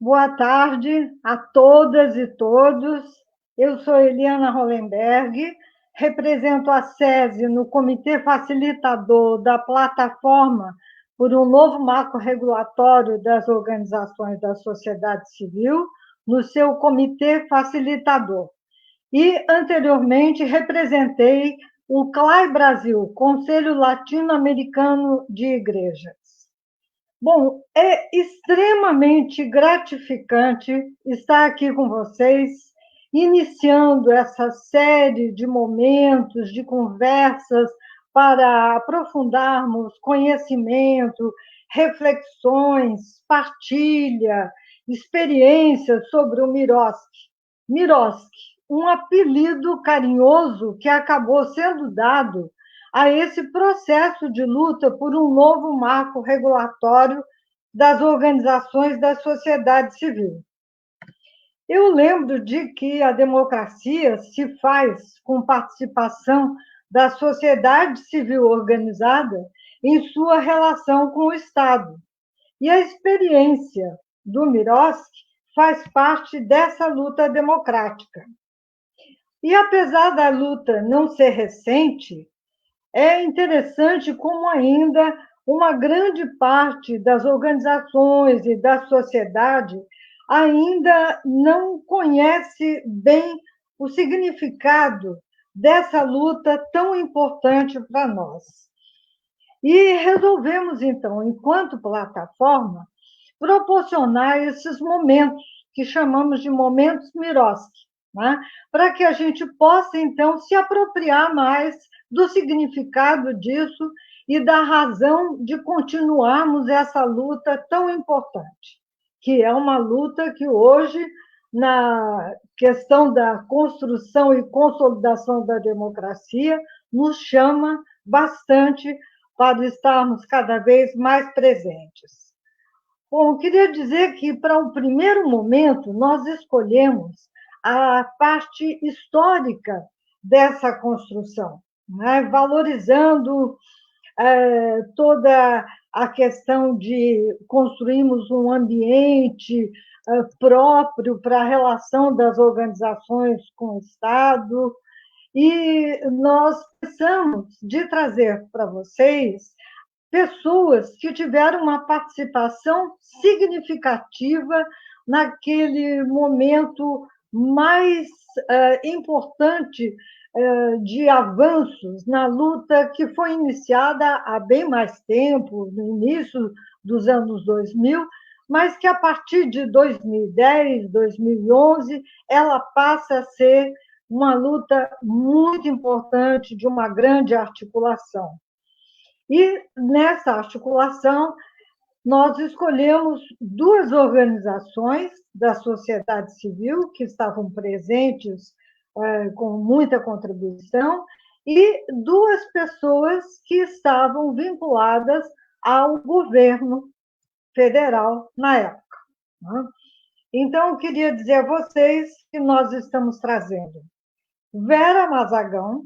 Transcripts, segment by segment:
Boa tarde a todas e todos. Eu sou Eliana Hollenberg, represento a SESI no Comitê Facilitador da Plataforma por um Novo Marco Regulatório das Organizações da Sociedade Civil, no seu Comitê Facilitador. E, anteriormente, representei o CLAI Brasil, Conselho Latino-Americano de Igrejas. Bom, é extremamente gratificante estar aqui com vocês, iniciando essa série de momentos, de conversas para aprofundarmos conhecimento, reflexões, partilha, experiências sobre o Miroski. Miroski, um apelido carinhoso que acabou sendo dado a esse processo de luta por um novo marco regulatório das organizações da sociedade civil. Eu lembro de que a democracia se faz com participação da sociedade civil organizada em sua relação com o Estado. E a experiência do Miroski faz parte dessa luta democrática. E apesar da luta não ser recente, é interessante como ainda uma grande parte das organizações e da sociedade ainda não conhece bem o significado dessa luta tão importante para nós. E resolvemos, então, enquanto plataforma, proporcionar esses momentos, que chamamos de momentos Miroski, né? Para que a gente possa, então, se apropriar mais do significado disso e da razão de continuarmos essa luta tão importante, que é uma luta que hoje, na questão da construção e consolidação da democracia, nos chama bastante para estarmos cada vez mais presentes. Bom, eu queria dizer que, para o primeiro momento, nós escolhemos a parte histórica dessa construção, né? Valorizando toda a questão de construirmos um ambiente próprio para a relação das organizações com o Estado, e nós pensamos de trazer para vocês pessoas que tiveram uma participação significativa naquele momento mais importante de avanços na luta que foi iniciada há bem mais tempo, no início dos anos 2000, mas que a partir de 2010, 2011, ela passa a ser uma luta muito importante de uma grande articulação. E nessa articulação, nós escolhemos duas organizações da sociedade civil que estavam presentes com muita contribuição e duas pessoas que estavam vinculadas ao governo federal na época. Então, eu queria dizer a vocês que nós estamos trazendo Vera Mazagão.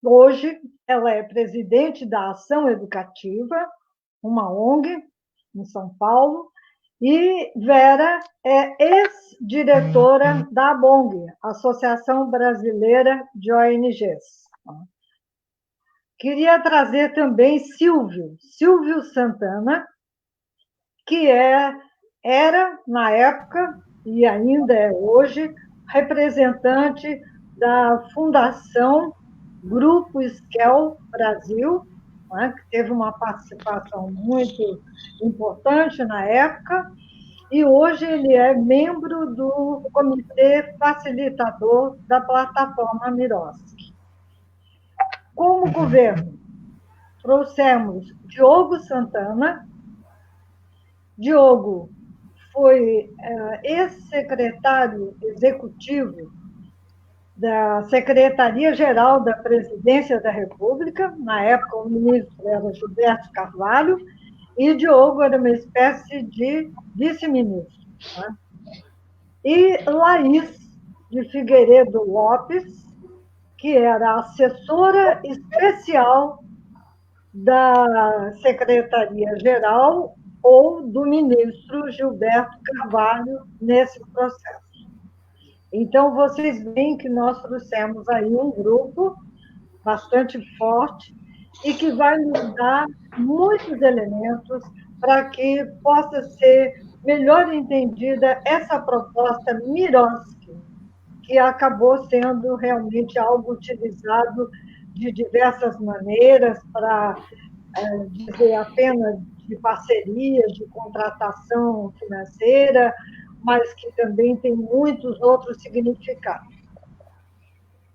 Hoje, ela é presidente da Ação Educativa, uma ONG em São Paulo, e Vera é ex-diretora da ABONG, Associação Brasileira de ONGs. Queria trazer também Silvio Santana, que era, na época, e ainda é hoje, representante da Fundação Grupo Esquel Brasil, né, que teve uma participação muito importante na época, e hoje ele é membro do Comitê Facilitador da Plataforma Miroski. Como governo, trouxemos Diogo Santana. Diogo foi ex-secretário executivo da Secretaria-Geral da Presidência da República, na época o ministro era Gilberto Carvalho, e Diogo era uma espécie de vice-ministro. Né? E Laís de Figueiredo Lopes, que era assessora especial da Secretaria-Geral ou do ministro Gilberto Carvalho nesse processo. Então, vocês veem que nós trouxemos aí um grupo bastante forte e que vai nos dar muitos elementos para que possa ser melhor entendida essa proposta Miroski, que acabou sendo realmente algo utilizado de diversas maneiras para dizer apenas de parcerias, de contratação financeira, mas que também tem muitos outros significados.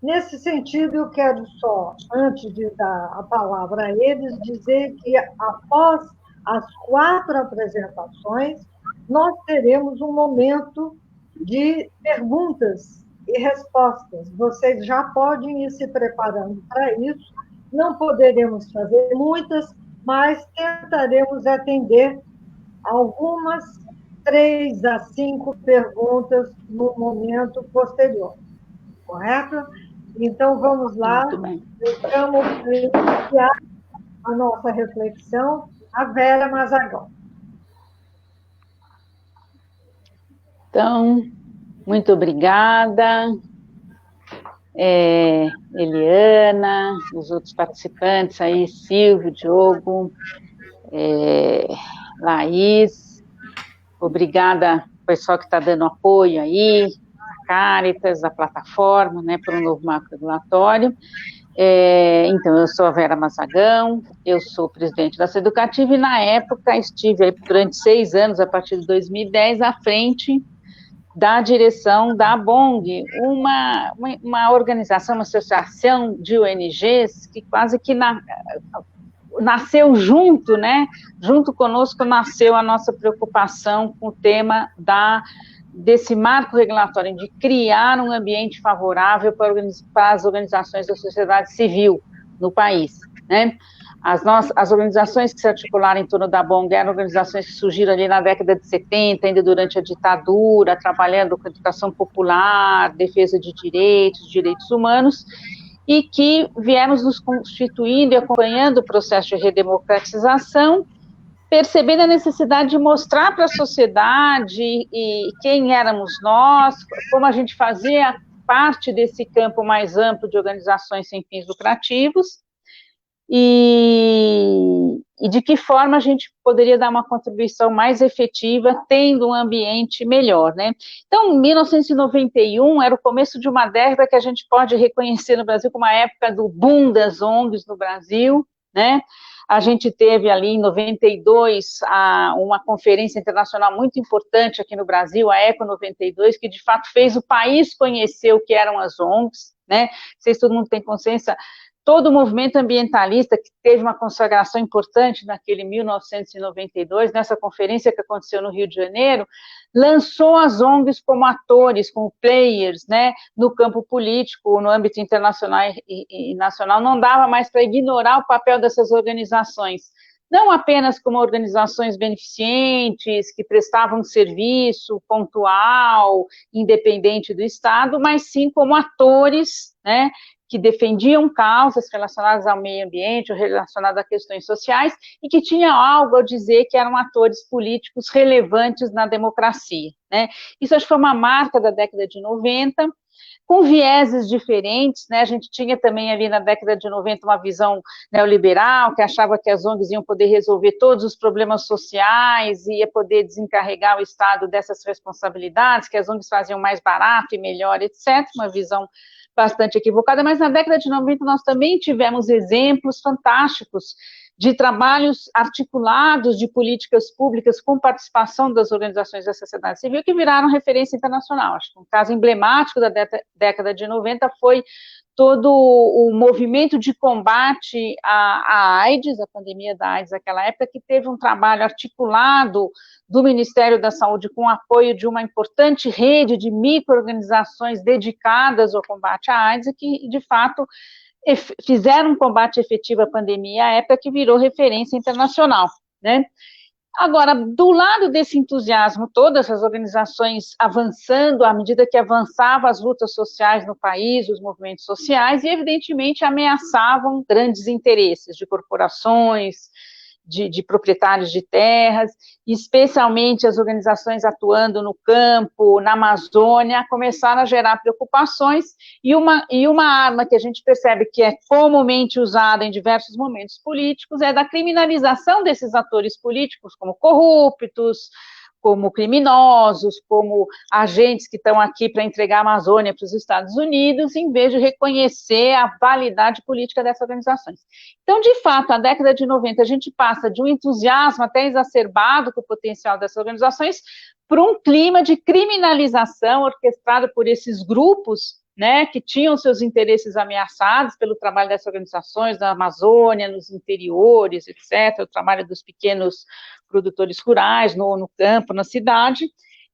Nesse sentido, eu quero só, antes de dar a palavra a eles, dizer que após as 4 apresentações, nós teremos um momento de perguntas e respostas. Vocês já podem ir se preparando para isso. Não poderemos fazer muitas, mas tentaremos atender algumas 3 a 5 perguntas no momento posterior. Correto? Então, vamos lá. Estamos para iniciar a nossa reflexão, a Vera Mazagão. Então, muito obrigada, Eliana, os outros participantes aí, Silvio, Diogo, Laís, obrigada ao pessoal que está dando apoio aí, Caritas, a plataforma, né, por um novo marco regulatório. Então, eu sou a Vera Mazagão, eu sou presidente da Seducativa e, na época, estive aí durante 6 anos, a partir de 2010, à frente da direção da ABONG, uma organização, uma associação de ONGs que quase que nasceu junto, né? Junto conosco nasceu a nossa preocupação com o tema desse marco regulatório, de criar um ambiente favorável para as organizações da sociedade civil no país, né? As organizações que se articularam em torno da ABONG eram organizações que surgiram ali na década de 70, ainda durante a ditadura, trabalhando com educação popular, defesa de direitos humanos, e que viemos nos constituindo e acompanhando o processo de redemocratização, percebendo a necessidade de mostrar para a sociedade e quem éramos nós, como a gente fazia parte desse campo mais amplo de organizações sem fins lucrativos, e de que forma a gente poderia dar uma contribuição mais efetiva, tendo um ambiente melhor, né? Então, 1991 era o começo de uma década que a gente pode reconhecer no Brasil como a época do boom das ONGs no Brasil, né? A gente teve ali em 92 uma conferência internacional muito importante aqui no Brasil, a ECO 92, que de fato fez o país conhecer o que eram as ONGs, né? Não sei se todo mundo tem consciência. Todo o movimento ambientalista, que teve uma consagração importante naquele 1992, nessa conferência que aconteceu no Rio de Janeiro, lançou as ONGs como atores, como players, né, no campo político, no âmbito internacional e nacional. Não dava mais para ignorar o papel dessas organizações, não apenas como organizações beneficentes, que prestavam serviço pontual, independente do Estado, mas sim como atores, né, que defendiam causas relacionadas ao meio ambiente ou relacionadas a questões sociais e que tinham algo a dizer que eram atores políticos relevantes na democracia, né? Isso acho que foi uma marca da década de 90, com vieses diferentes, né? A gente tinha também ali na década de 90 uma visão neoliberal, que achava que as ONGs iam poder resolver todos os problemas sociais, ia poder desencarregar o Estado dessas responsabilidades, que as ONGs faziam mais barato e melhor, etc., uma visão bastante equivocada, mas na década de 90 nós também tivemos exemplos fantásticos de trabalhos articulados de políticas públicas com participação das organizações da sociedade civil que viraram referência internacional. Acho que um caso emblemático da década de 90 foi todo o movimento de combate à AIDS, a pandemia da AIDS naquela época, que teve um trabalho articulado do Ministério da Saúde com o apoio de uma importante rede de micro-organizações dedicadas ao combate à AIDS, e que, de fato, fizeram um combate efetivo à pandemia à época que virou referência internacional, né? Agora, do lado desse entusiasmo, todas as organizações avançando à medida que avançavam as lutas sociais no país, os movimentos sociais, e evidentemente ameaçavam grandes interesses de corporações, de proprietários de terras, especialmente as organizações atuando no campo, na Amazônia, começaram a gerar preocupações, e uma arma que a gente percebe que é comumente usada em diversos momentos políticos é da criminalização desses atores políticos, como corruptos, como criminosos, como agentes que estão aqui para entregar a Amazônia para os Estados Unidos, em vez de reconhecer a validade política dessas organizações. Então, de fato, a década de 90, a gente passa de um entusiasmo até exacerbado com o potencial dessas organizações para um clima de criminalização orquestrado por esses grupos, né, que tinham seus interesses ameaçados pelo trabalho dessas organizações na Amazônia, nos interiores, etc., o trabalho dos pequenos produtores rurais, no campo, na cidade,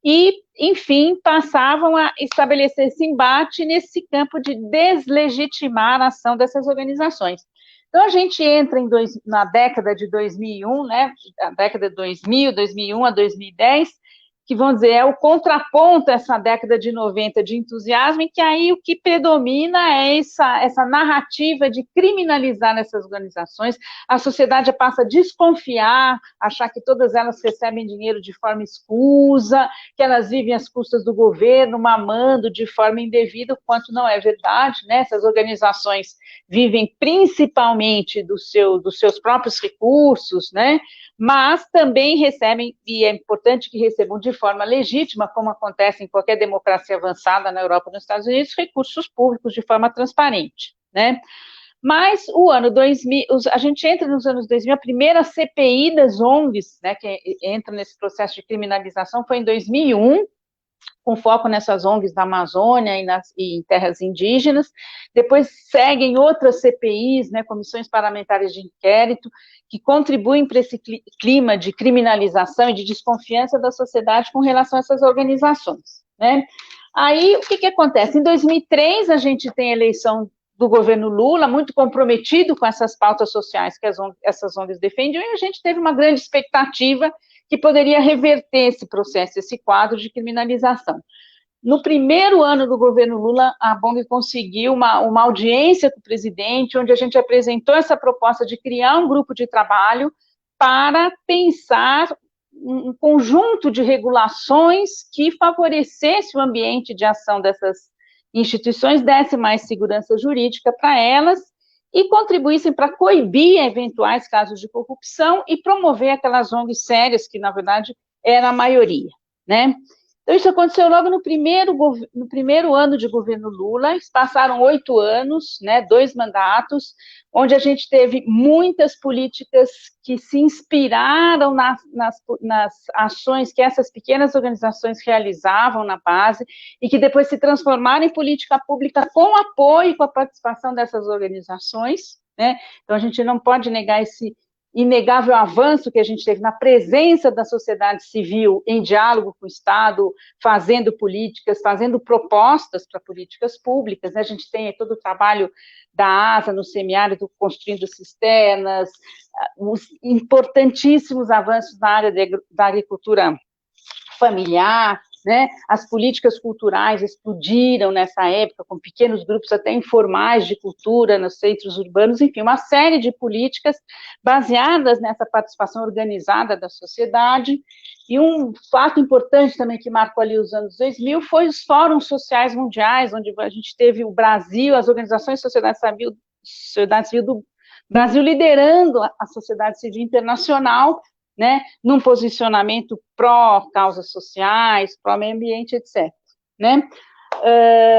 e, enfim, passavam a estabelecer esse embate nesse campo de deslegitimar a ação dessas organizações. Então, a gente entra na década de 2001, né, a década de 2001 a 2010, que, vamos dizer, é o contraponto a essa década de 90 de entusiasmo, em que aí o que predomina é essa narrativa de criminalizar essas organizações, a sociedade passa a desconfiar, achar que todas elas recebem dinheiro de forma escusa, que elas vivem às custas do governo, mamando de forma indevida, o quanto não é verdade, né? Essas organizações vivem principalmente dos seus próprios recursos, né? Mas também recebem, e é importante que recebam de forma legítima, como acontece em qualquer democracia avançada na Europa e nos Estados Unidos, recursos públicos de forma transparente, né? Mas o ano 2000, a gente entra nos anos 2000, a primeira CPI das ONGs, né, que entra nesse processo de criminalização, foi em 2001, com foco nessas ONGs da Amazônia e em terras indígenas. Depois seguem outras CPIs, né, comissões parlamentares de inquérito, que contribuem para esse clima de criminalização e de desconfiança da sociedade com relação a essas organizações, né? Aí, o que acontece? Em 2003, a gente tem a eleição do governo Lula, muito comprometido com essas pautas sociais que essas ONGs defendiam, e a gente teve uma grande expectativa que poderia reverter esse processo, esse quadro de criminalização. No primeiro ano do governo Lula, a BONG conseguiu uma audiência com o presidente, onde a gente apresentou essa proposta de criar um grupo de trabalho para pensar um conjunto de regulações que favorecesse o ambiente de ação dessas instituições, desse mais segurança jurídica para elas e contribuíssem para coibir eventuais casos de corrupção e promover aquelas ONGs sérias, que, na verdade, era a maioria, né? Então, isso aconteceu logo no primeiro ano de governo Lula, passaram 8 anos, né, 2 mandatos, onde a gente teve muitas políticas que se inspiraram nas ações que essas pequenas organizações realizavam na base e que depois se transformaram em política pública com apoio e com a participação dessas organizações, né? Então, a gente não pode negar esse inegável avanço que a gente teve na presença da sociedade civil em diálogo com o Estado, fazendo políticas, fazendo propostas para políticas públicas, né? A gente tem todo o trabalho da ASA no semiárido, construindo cisternas, os importantíssimos avanços na área da agricultura familiar, né? As políticas culturais explodiram nessa época, com pequenos grupos até informais de cultura nos centros urbanos, enfim, uma série de políticas baseadas nessa participação organizada da sociedade. E um fato importante também que marcou ali os anos 2000 foi os fóruns sociais mundiais, onde a gente teve o Brasil, as organizações de sociedade civil do Brasil liderando a sociedade civil internacional, né, num posicionamento pró-causas sociais, pró-meio ambiente, etc., né?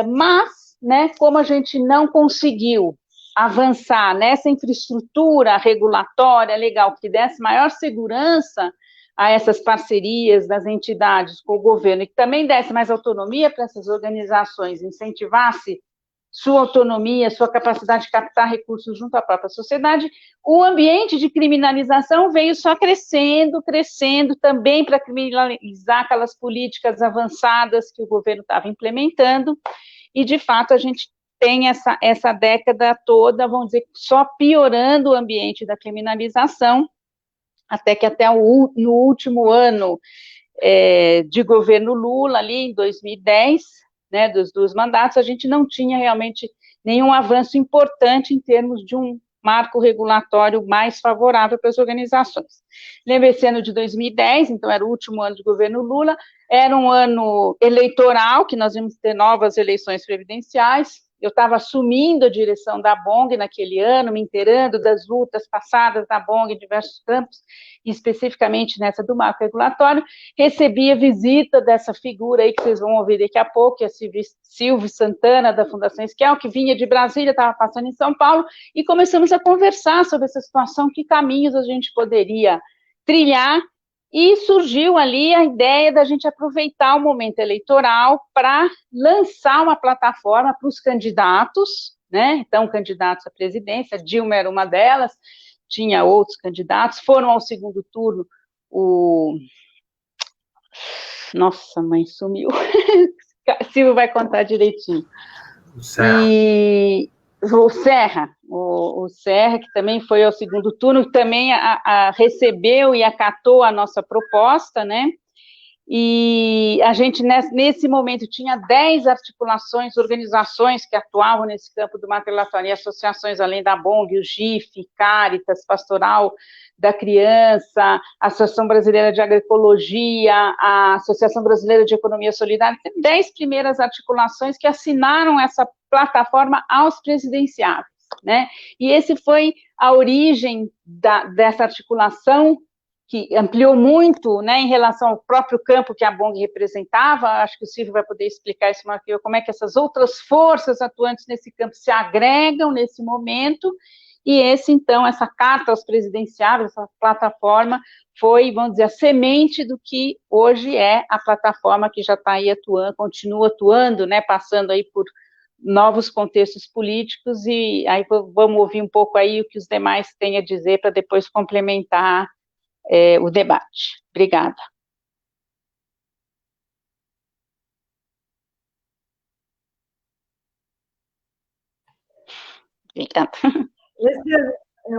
Mas, né, como a gente não conseguiu avançar nessa infraestrutura regulatória legal que desse maior segurança a essas parcerias das entidades com o governo e que também desse mais autonomia para essas organizações, incentivasse sua autonomia, sua capacidade de captar recursos junto à própria sociedade, o ambiente de criminalização veio só crescendo também para criminalizar aquelas políticas avançadas que o governo estava implementando, e de fato a gente tem essa década toda, vamos dizer, só piorando o ambiente da criminalização, até que no último ano de governo Lula, ali em 2010, né, dos mandatos, a gente não tinha realmente nenhum avanço importante em termos de um marco regulatório mais favorável para as organizações. Lembra esse ano de 2010, então era o último ano de governo Lula, era um ano eleitoral, que nós íamos ter novas eleições previdenciais. Eu estava assumindo a direção da BONG naquele ano, me inteirando das lutas passadas da BONG em diversos campos, e especificamente nessa do marco regulatório. Recebi a visita dessa figura aí que vocês vão ouvir daqui a pouco, que é a Silvio Santana, da Fundação Esquel, que vinha de Brasília, estava passando em São Paulo, e começamos a conversar sobre essa situação, que caminhos a gente poderia trilhar, e surgiu ali a ideia da gente aproveitar o momento eleitoral para lançar uma plataforma para os candidatos, né? Então, candidatos à presidência, Dilma era uma delas, tinha outros candidatos, foram ao segundo turno, Nossa, mãe, sumiu. Silvio vai contar direitinho. E o Serra, o Serra, que também foi ao segundo turno, também recebeu e acatou a nossa proposta, né? E a gente, nesse momento, tinha 10 articulações, organizações que atuavam nesse campo do marco regulatório, e associações além da BONG, o GIF, Caritas, Pastoral da Criança, a Associação Brasileira de Agroecologia, a Associação Brasileira de Economia Solidária, 10 primeiras articulações que assinaram essa plataforma aos presidenciáveis, né? E esse foi a origem dessa articulação, que ampliou muito, né, em relação ao próprio campo que a BONG representava. Acho que o Silvio vai poder explicar isso mais que eu, como é que essas outras forças atuantes nesse campo se agregam nesse momento, e então, essa carta aos presidenciáveis, essa plataforma, foi, vamos dizer, a semente do que hoje é a plataforma que já está aí atuando, continua atuando, né, passando aí por novos contextos políticos, e aí vamos ouvir um pouco aí o que os demais têm a dizer para depois complementar o debate. Obrigada.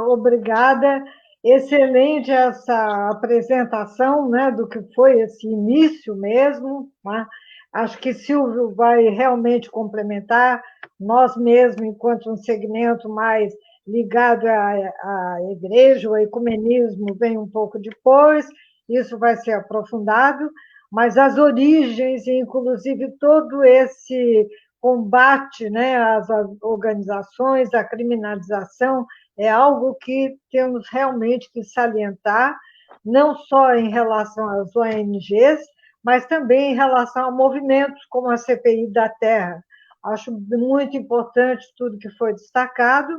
Obrigada. Excelente essa apresentação, né, do que foi esse início mesmo, né? Acho que Silvio vai realmente complementar. Nós mesmos, enquanto um segmento mais ligado à igreja, o ecumenismo vem um pouco depois, isso vai ser aprofundado, mas as origens, inclusive todo esse combate, né, às organizações, à criminalização, é algo que temos realmente que salientar, não só em relação às ONGs, mas também em relação a movimentos como a CPI da Terra. Acho muito importante tudo que foi destacado,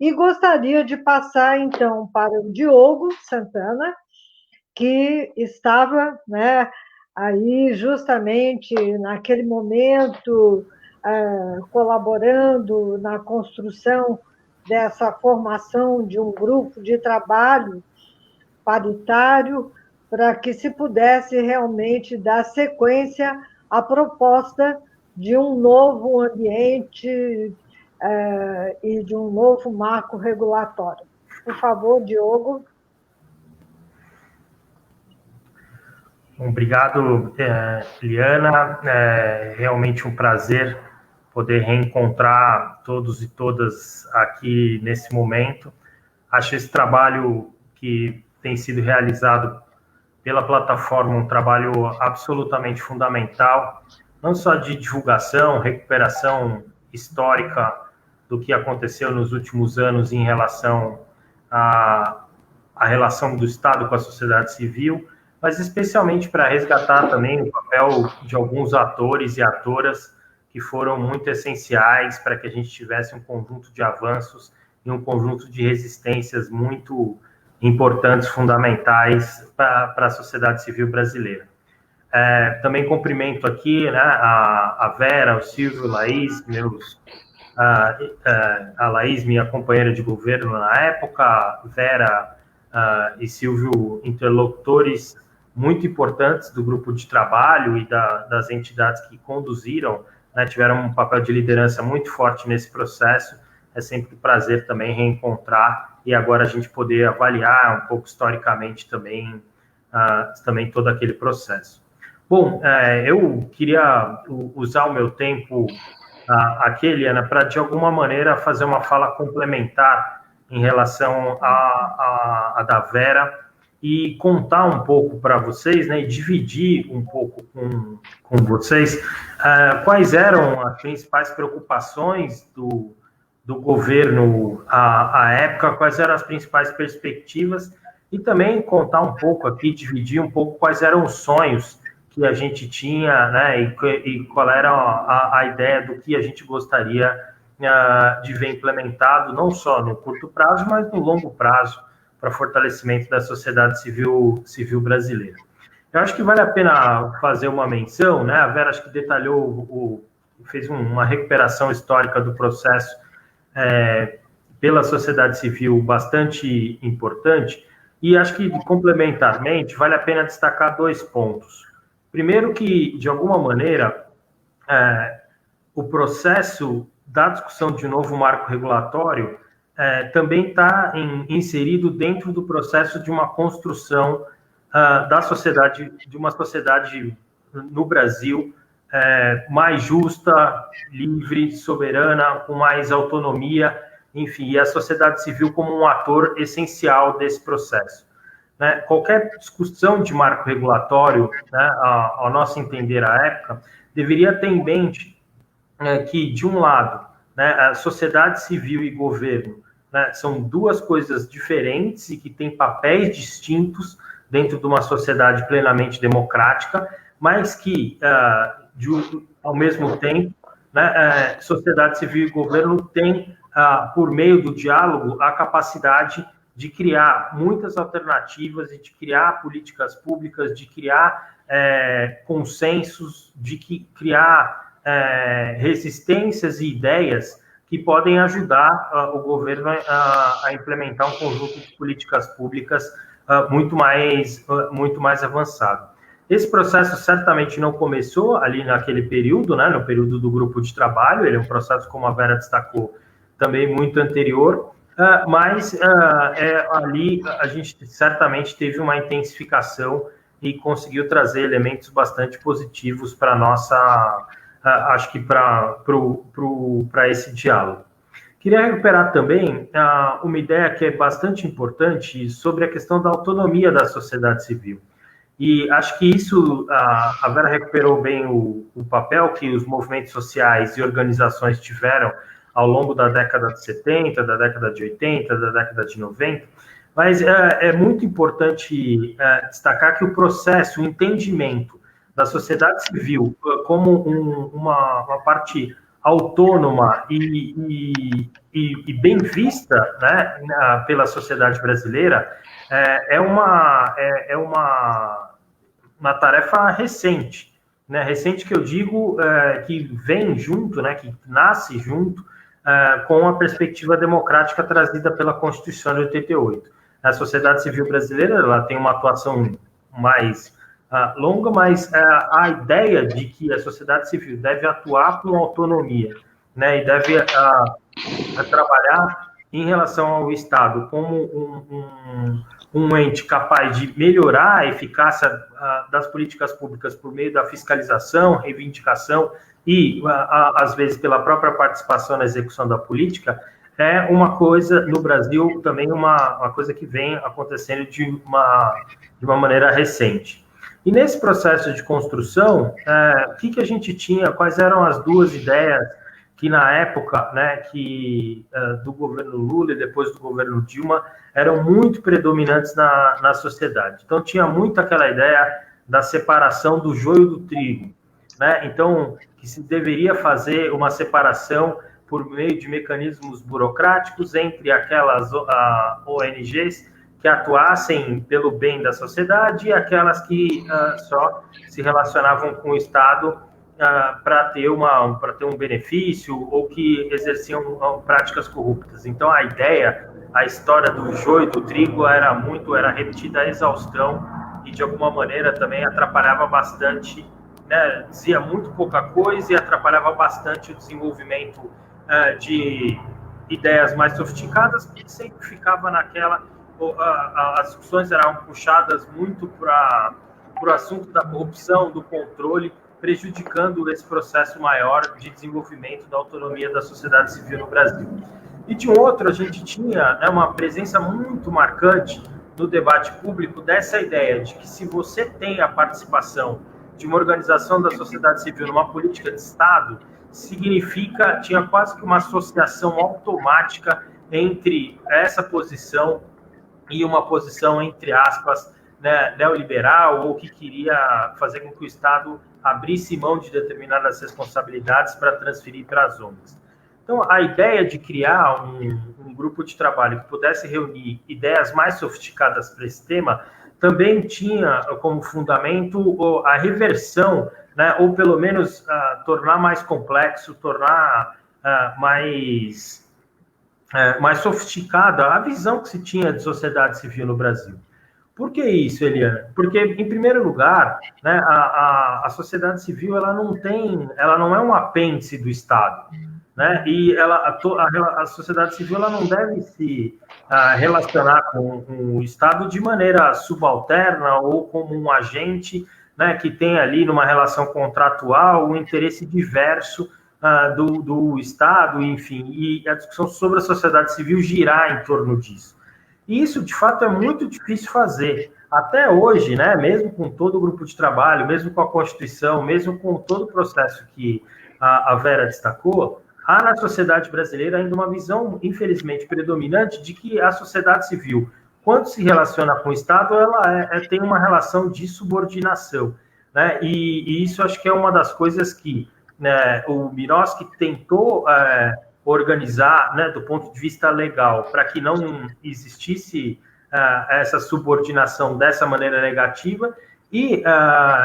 e gostaria de passar, então, para o Diogo Santana, que estava, né, aí justamente naquele momento colaborando na construção dessa formação de um grupo de trabalho paritário para que se pudesse realmente dar sequência à proposta de um novo ambiente e de um novo marco regulatório. Por favor, Diogo. Obrigado, Liana. É realmente um prazer poder reencontrar todos e todas aqui nesse momento. Acho esse trabalho que tem sido realizado pela plataforma um trabalho absolutamente fundamental, não só de divulgação, recuperação histórica do que aconteceu nos últimos anos em relação à relação do Estado com a sociedade civil, mas especialmente para resgatar também o papel de alguns atores e atoras que foram muito essenciais para que a gente tivesse um conjunto de avanços e um conjunto de resistências muito importantes, fundamentais para a sociedade civil brasileira. Também cumprimento aqui, né, a Vera, o Silvio, a Laís, a Laís, minha companheira de governo na época, Vera e Silvio, interlocutores muito importantes do grupo de trabalho e das entidades que conduziram, né, tiveram um papel de liderança muito forte nesse processo. É sempre um prazer também reencontrar e agora a gente poder avaliar um pouco historicamente também todo aquele processo. Bom, eu queria usar o meu tempo aqui, Eliana, para de alguma maneira fazer uma fala complementar em relação à da Vera e contar um pouco para vocês, né, e dividir um pouco com vocês quais eram as principais preocupações do governo à época, quais eram as principais perspectivas, e também contar um pouco aqui, dividir um pouco quais eram os sonhos que a gente tinha, né, e qual era a ideia do que a gente gostaria de ver implementado, não só no curto prazo, mas no longo prazo, para fortalecimento da sociedade civil brasileira. Eu acho que vale a pena fazer uma menção, né? A Vera acho que detalhou, fez uma recuperação histórica do processo pela sociedade civil bastante importante, e acho que complementarmente vale a pena destacar 2 pontos. Primeiro que, de alguma maneira, o processo da discussão de novo marco regulatório também está inserido dentro do processo de uma construção da sociedade, de uma sociedade no Brasil mais justa, livre, soberana, com mais autonomia, enfim, e a sociedade civil como um ator essencial desse processo. Né? Qualquer discussão de marco regulatório, né, ao nosso entender à época, deveria ter em mente que, de um lado, né, a sociedade civil e governo, né, são 2 coisas diferentes e que têm papéis distintos dentro de uma sociedade plenamente democrática, mas que, ao mesmo tempo, né, sociedade civil e governo têm, por meio do diálogo, a capacidade de criar muitas alternativas e de criar políticas públicas, de criar consensos, de criar resistências e ideias que podem ajudar o governo a implementar um conjunto de políticas públicas muito mais avançado. Esse processo certamente não começou ali naquele período, né, no período do grupo de trabalho, ele é um processo, como a Vera destacou, também muito anterior, mas ali a gente certamente teve uma intensificação e conseguiu trazer elementos bastante positivos para a nossa, acho que para esse diálogo. Queria recuperar também uma ideia que é bastante importante sobre a questão da autonomia da sociedade civil. E acho que isso, a Vera recuperou bem o papel que os movimentos sociais e organizações tiveram ao longo da década de 70, da década de 80, da década de 90, mas é muito importante destacar que o processo, o entendimento da sociedade civil como uma parte autônoma e bem vista, né, pela sociedade brasileira, é uma tarefa recente, né? Recente que eu digo que vem junto, né, que nasce junto com a perspectiva democrática trazida pela Constituição de 88. A sociedade civil brasileira ela tem uma atuação mais longa, mas a ideia de que a sociedade civil deve atuar com autonomia, né, e deve trabalhar em relação ao Estado como um ente capaz de melhorar a eficácia das políticas públicas por meio da fiscalização, reivindicação e, às vezes, pela própria participação na execução da política, é uma coisa, no Brasil, também uma coisa que vem acontecendo de uma maneira recente. E nesse processo de construção, o que a gente tinha, quais eram as 2 ideias que na época, né, do governo Lula e depois do governo Dilma, eram muito predominantes na sociedade. Então, tinha muito aquela ideia da separação do joio do trigo, né? Então, que se deveria fazer uma separação por meio de mecanismos burocráticos entre aquelas ONGs que atuassem pelo bem da sociedade e aquelas que só se relacionavam com o Estado para ter um benefício ou que exerciam práticas corruptas. Então, a ideia, a história do joio e do trigo era repetida à exaustão e, de alguma maneira, também atrapalhava bastante, né, dizia muito pouca coisa e atrapalhava bastante o desenvolvimento de ideias mais sofisticadas, que sempre ficava naquela... As discussões eram puxadas muito para o assunto da corrupção, do controle, prejudicando esse processo maior de desenvolvimento da autonomia da sociedade civil no Brasil. E de um outro, a gente tinha, né, uma presença muito marcante no debate público dessa ideia de que se você tem a participação de uma organização da sociedade civil numa política de Estado, tinha quase que uma associação automática entre essa posição e uma posição, entre aspas, né, neoliberal, ou que queria fazer com que o Estado abrisse mão de determinadas responsabilidades para transferir para as ONGs. Então, a ideia de criar um grupo de trabalho que pudesse reunir ideias mais sofisticadas para esse tema também tinha como fundamento a reversão, né, ou pelo menos tornar mais complexo, tornar mais sofisticada a visão que se tinha de sociedade civil no Brasil. Por que isso, Eliana? Porque, em primeiro lugar, né, a sociedade civil ela não é um apêndice do Estado, né? E a sociedade civil ela não deve se relacionar com o Estado de maneira subalterna ou como um agente, né, que tem ali numa relação contratual um interesse diverso do Estado, enfim, e a discussão sobre a sociedade civil girar em torno disso. E isso, de fato, é muito difícil fazer. Até hoje, né, mesmo com todo o grupo de trabalho, mesmo com a Constituição, mesmo com todo o processo que a Vera destacou, há na sociedade brasileira ainda uma visão, infelizmente, predominante de que a sociedade civil, quando se relaciona com o Estado, ela tem uma relação de subordinação, né? E isso acho que é uma das coisas que, né, o Miroski tentou organizar, né, do ponto de vista legal, para que não existisse essa subordinação dessa maneira negativa, e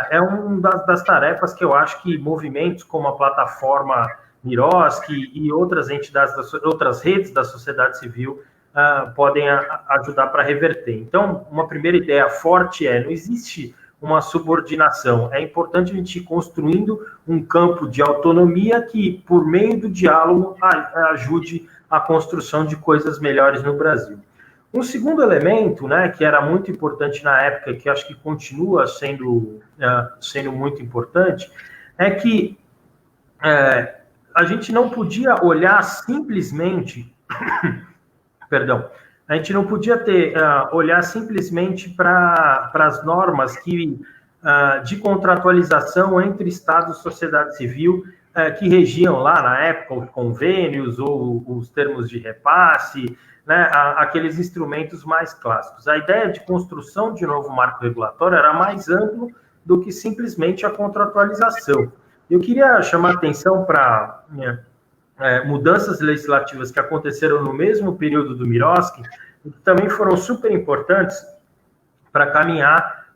é uma das tarefas que eu acho que movimentos como a plataforma Miroski e outras entidades, outras redes da sociedade civil podem ajudar para reverter. Então, uma primeira ideia forte não existe uma subordinação. É importante a gente ir construindo um campo de autonomia que, por meio do diálogo, ajude a construção de coisas melhores no Brasil. Um segundo elemento, né, que era muito importante na época, que acho que continua sendo muito importante, é que a gente não podia olhar simplesmente, perdão, a gente não podia olhar simplesmente para as normas de contratualização entre Estado e sociedade civil que regiam lá na época os convênios ou os termos de repasse, né, aqueles instrumentos mais clássicos. A ideia de construção de novo marco regulatório era mais amplo do que simplesmente a contratualização. Eu queria chamar a atenção para mudanças legislativas que aconteceram no mesmo período do Miroski, que também foram super importantes para caminhar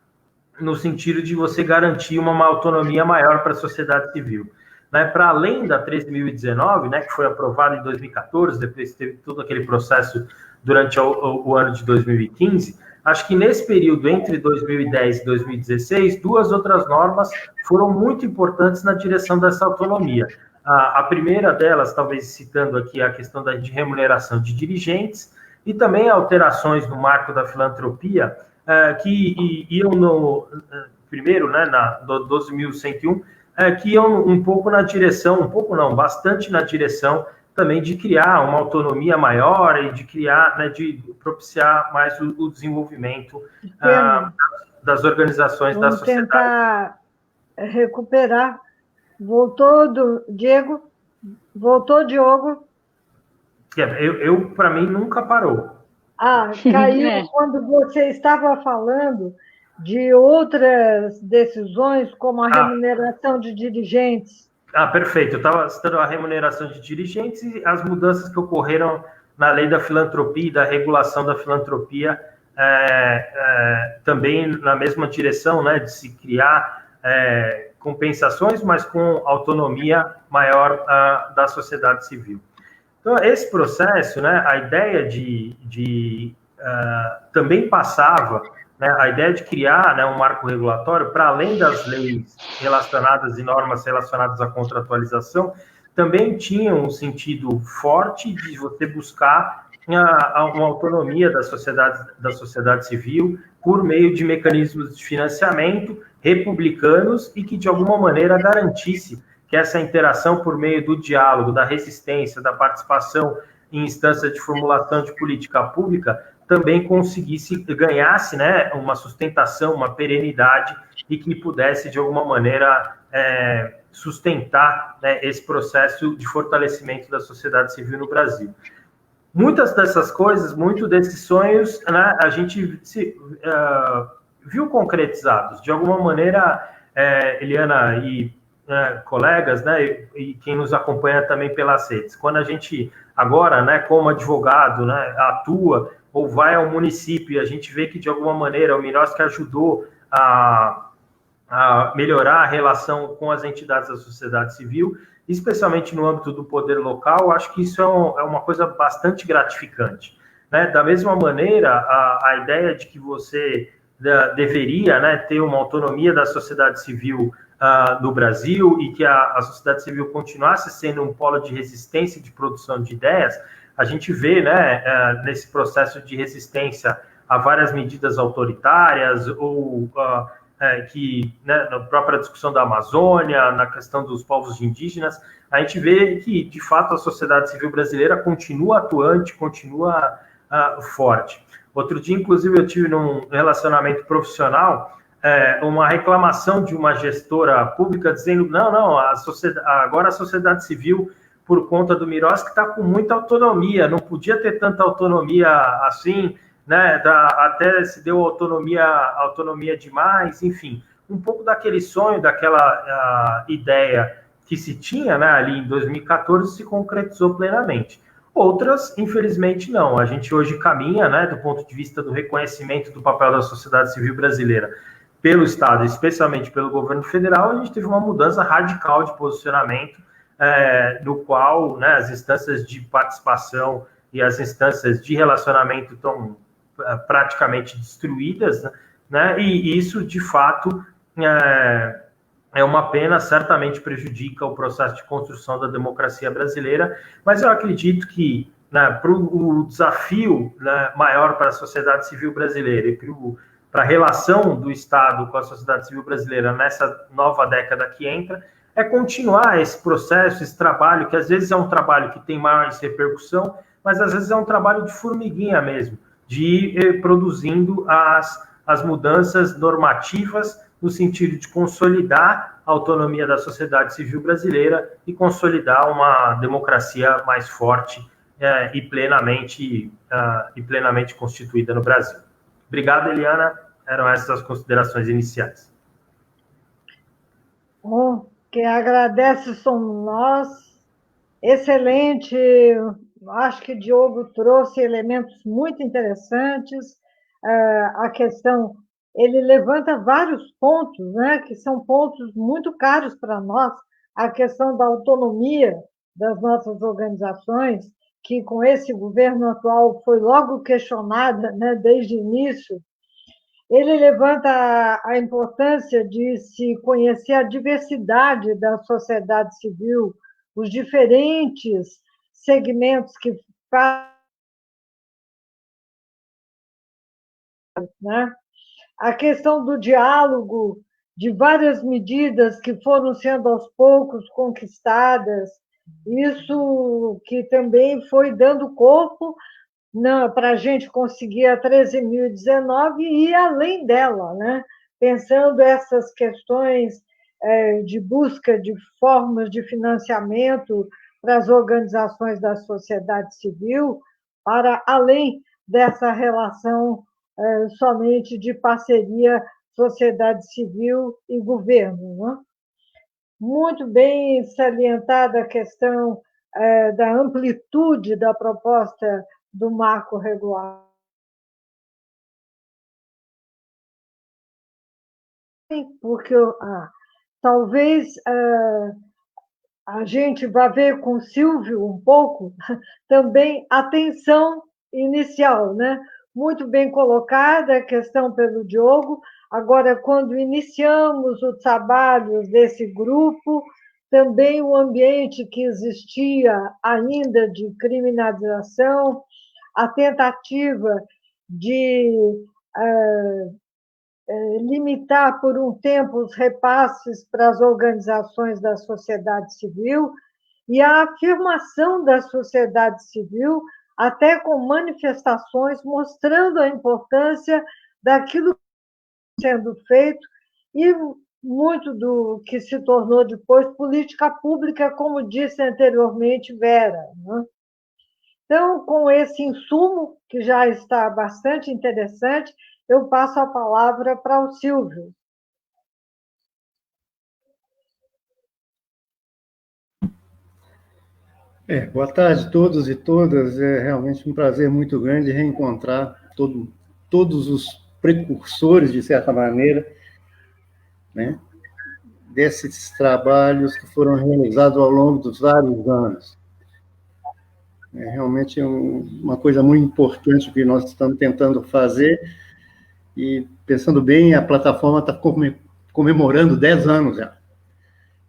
no sentido de você garantir uma autonomia maior para a sociedade civil. Né, para além da 13.019, né, que foi aprovada em 2014, depois teve todo aquele processo durante o ano de 2015, acho que nesse período, entre 2010 e 2016, duas outras normas foram muito importantes na direção dessa autonomia. A primeira delas, talvez citando aqui a questão de remuneração de dirigentes, e também alterações no marco da filantropia, que iam primeiro, né, na 12.101, que iam um pouco na direção, um pouco não, bastante na direção também de criar uma autonomia maior e de criar, né, de propiciar mais o desenvolvimento das organizações da sociedade. Vamos tentar recuperar. Voltou, Diego? Voltou, Diogo? Eu para mim, nunca parou. Caiu quando você estava falando de outras decisões, como a remuneração de dirigentes. Perfeito. Eu estava citando a remuneração de dirigentes e as mudanças que ocorreram na lei da filantropia e da regulação da filantropia, também na mesma direção, né, de se criar compensações, mas com autonomia maior da sociedade civil. Então, esse processo, né, a ideia também passava, né, a ideia de criar, né, um marco regulatório, para além das leis relacionadas e normas relacionadas à contratualização, também tinha um sentido forte de você buscar uma autonomia da sociedade civil por meio de mecanismos de financiamento republicanos e que, de alguma maneira, garantisse que essa interação por meio do diálogo, da resistência, da participação em instância de formulação de política pública, também ganhasse, né, uma sustentação, uma perenidade e que pudesse, de alguma maneira, sustentar, né, esse processo de fortalecimento da sociedade civil no Brasil. Muitas dessas coisas, muitos desses sonhos, né, a gente viu concretizados. De alguma maneira, Eliana e colegas, né, e quem nos acompanha também pelas redes, quando a gente agora, né, como advogado, né, atua ou vai ao município e a gente vê que, de alguma maneira, o Miroski ajudou a melhorar a relação com as entidades da sociedade civil, especialmente no âmbito do poder local, acho que isso é uma coisa bastante gratificante, né? Da mesma maneira, a ideia de que você deveria, né, ter uma autonomia da sociedade civil no Brasil e que a sociedade civil continuasse sendo um polo de resistência e de produção de ideias, a gente vê, né, nesse processo de resistência a várias medidas autoritárias ou que, né, na própria discussão da Amazônia, na questão dos povos indígenas, a gente vê que, de fato, a sociedade civil brasileira continua atuante, continua forte. Outro dia, inclusive, eu tive num relacionamento profissional uma reclamação de uma gestora pública dizendo não, agora a sociedade civil, por conta do Miroski, está com muita autonomia, não podia ter tanta autonomia assim, né, até se deu autonomia demais, enfim, um pouco daquele sonho, daquela ideia que se tinha, né, ali em 2014 se concretizou plenamente. Outras, infelizmente, não. A gente hoje caminha, né, do ponto de vista do reconhecimento do papel da sociedade civil brasileira pelo Estado, especialmente pelo governo federal, a gente teve uma mudança radical de posicionamento, no qual, né, as instâncias de participação e as instâncias de relacionamento estão praticamente destruídas, né? E isso, de fato, é uma pena, certamente prejudica o processo de construção da democracia brasileira, mas eu acredito que, né, o desafio, né, maior para a sociedade civil brasileira e para a relação do Estado com a sociedade civil brasileira nessa nova década que entra, é continuar esse processo, esse trabalho, que às vezes é um trabalho que tem mais repercussão, mas às vezes é um trabalho de formiguinha mesmo, de ir produzindo as mudanças normativas no sentido de consolidar a autonomia da sociedade civil brasileira e consolidar uma democracia mais forte e plenamente constituída no Brasil. Obrigado, Eliana. Eram essas as considerações iniciais. Bom, quem agradece somos nós. Excelente. Acho que Diogo trouxe elementos muito interessantes. A questão, ele levanta vários pontos, né, que são pontos muito caros para nós. A questão da autonomia das nossas organizações, que com esse governo atual foi logo questionada, né, desde o início. Ele levanta a importância de se conhecer a diversidade da sociedade civil, os diferentes segmentos que fazem, né? A questão do diálogo, de várias medidas que foram sendo aos poucos conquistadas, isso que também foi dando corpo para a gente conseguir a 13.019 e ir além dela, né? Pensando essas questões de busca de formas de financiamento para as organizações da sociedade civil, para além dessa relação somente de parceria sociedade civil e governo, né? Muito bem salientada a questão da amplitude da proposta do marco regular. Porque talvez a gente vá ver com o Silvio um pouco também a tensão inicial, né? Muito bem colocada a questão pelo Diogo. Agora, quando iniciamos o trabalho desse grupo, também o ambiente que existia ainda de criminalização, a tentativa de limitar por um tempo os repasses para as organizações da sociedade civil, e a afirmação da sociedade civil, até com manifestações mostrando a importância daquilo que está sendo feito e muito do que se tornou depois política pública, como disse anteriormente Vera, né? Então, com esse insumo, que já está bastante interessante, eu passo a palavra para o Silvio. Boa tarde a todos e todas. É realmente um prazer muito grande reencontrar todos os precursores, de certa maneira, né, desses trabalhos que foram realizados ao longo dos vários anos. É realmente uma coisa muito importante que nós estamos tentando fazer, e, pensando bem, a plataforma está comemorando 10 anos já.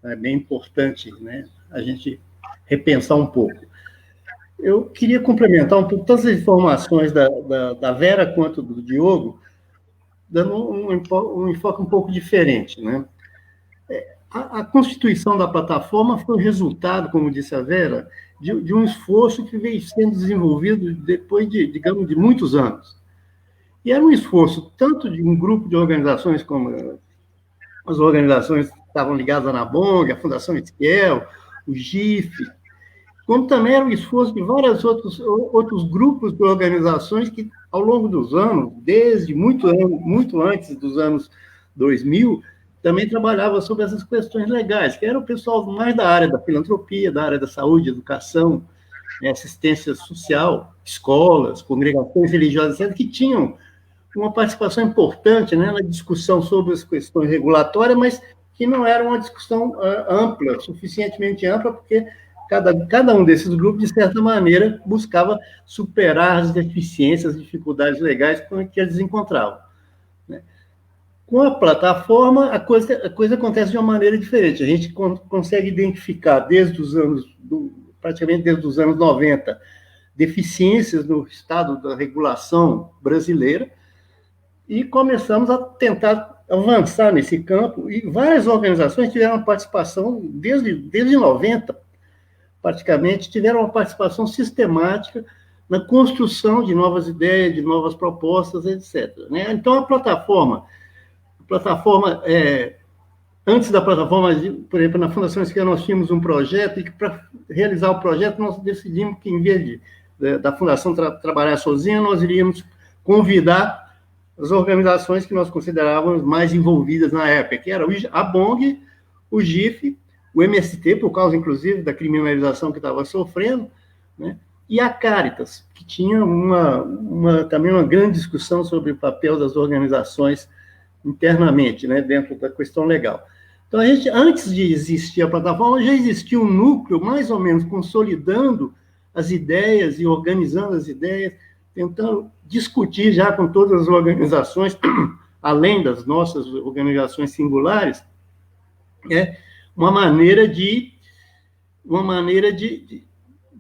É bem importante, né, a gente repensar um pouco. Eu queria complementar um pouco todas as informações da Vera quanto do Diogo, dando um enfoque um pouco diferente, né? A constituição da plataforma foi o resultado, como disse a Vera, de um esforço que veio sendo desenvolvido depois digamos, de muitos anos. E era um esforço tanto de um grupo de organizações, como as organizações que estavam ligadas à NABONG, a Fundação Esquiel, o GIF, como também era um esforço de vários outros grupos de organizações que, ao longo dos anos, desde muito antes dos anos 2000, também trabalhavam sobre essas questões legais, que era o pessoal mais da área da filantropia, da área da saúde, educação, assistência social, escolas, congregações religiosas, que tinham uma participação importante, né, na discussão sobre as questões regulatórias, mas que não era uma discussão ampla, suficientemente ampla, porque cada um desses grupos, de certa maneira, buscava superar as deficiências, as dificuldades legais que eles encontravam, né? Com a plataforma, a coisa acontece de uma maneira diferente. A gente consegue identificar, praticamente desde os anos 90, deficiências no estado da regulação brasileira, e começamos a tentar avançar nesse campo, e várias organizações tiveram participação, desde 90, praticamente, tiveram uma participação sistemática na construção de novas ideias, de novas propostas, etc., né? Então, a plataforma, antes da plataforma, por exemplo, na Fundação Esquiel, nós tínhamos um projeto, e que, para realizar o projeto, nós decidimos que, em vez da Fundação trabalhar sozinha, nós iríamos convidar as organizações que nós considerávamos mais envolvidas na época, que era a BONG, o GIF, o MST, por causa, inclusive, da criminalização que estava sofrendo, né, e a Caritas, que tinha também uma grande discussão sobre o papel das organizações internamente, né, dentro da questão legal. Então, antes de existir a plataforma, já existia um núcleo, mais ou menos, consolidando as ideias e organizando as ideias, tentando discutir já com todas as organizações, além das nossas organizações singulares, uma maneira de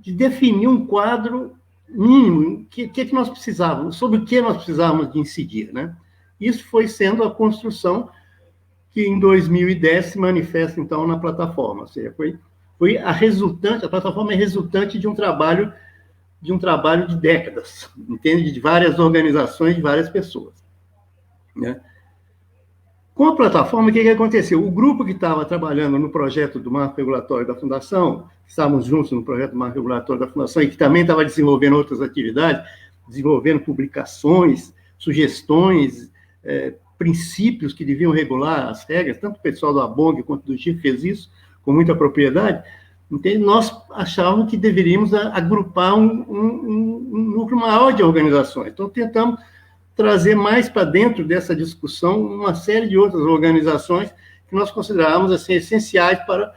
definir um quadro mínimo, que nós precisávamos, sobre o que nós precisávamos de incidir, né? Isso foi sendo a construção que, em 2010, se manifesta, então, na plataforma. Ou seja, a plataforma é resultante de um trabalho de décadas, entende? De várias organizações, de várias pessoas, né? Com a plataforma, o que aconteceu? O grupo que estava trabalhando no projeto do marco regulatório da Fundação, estávamos juntos no projeto do marco regulatório da Fundação, e que também estava desenvolvendo outras atividades, desenvolvendo publicações, sugestões, princípios que deviam regular as regras, tanto o pessoal do ABONG quanto do GIF fez isso com muita propriedade. Então, nós achávamos que deveríamos agrupar um núcleo maior de organizações. Então, tentamos trazer mais para dentro dessa discussão uma série de outras organizações que nós considerávamos assim, essenciais para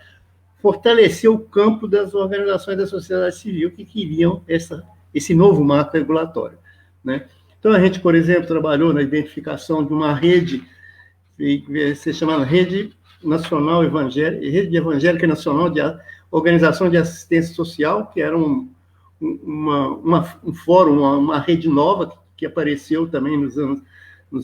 fortalecer o campo das organizações da sociedade civil que queriam esse novo marco regulatório, né? Então, a gente, por exemplo, trabalhou na identificação de uma rede, que se chama Rede Nacional Evangélica, Rede Evangélica Nacional de Organização de Assistência Social, que era um fórum, uma rede nova que apareceu também nos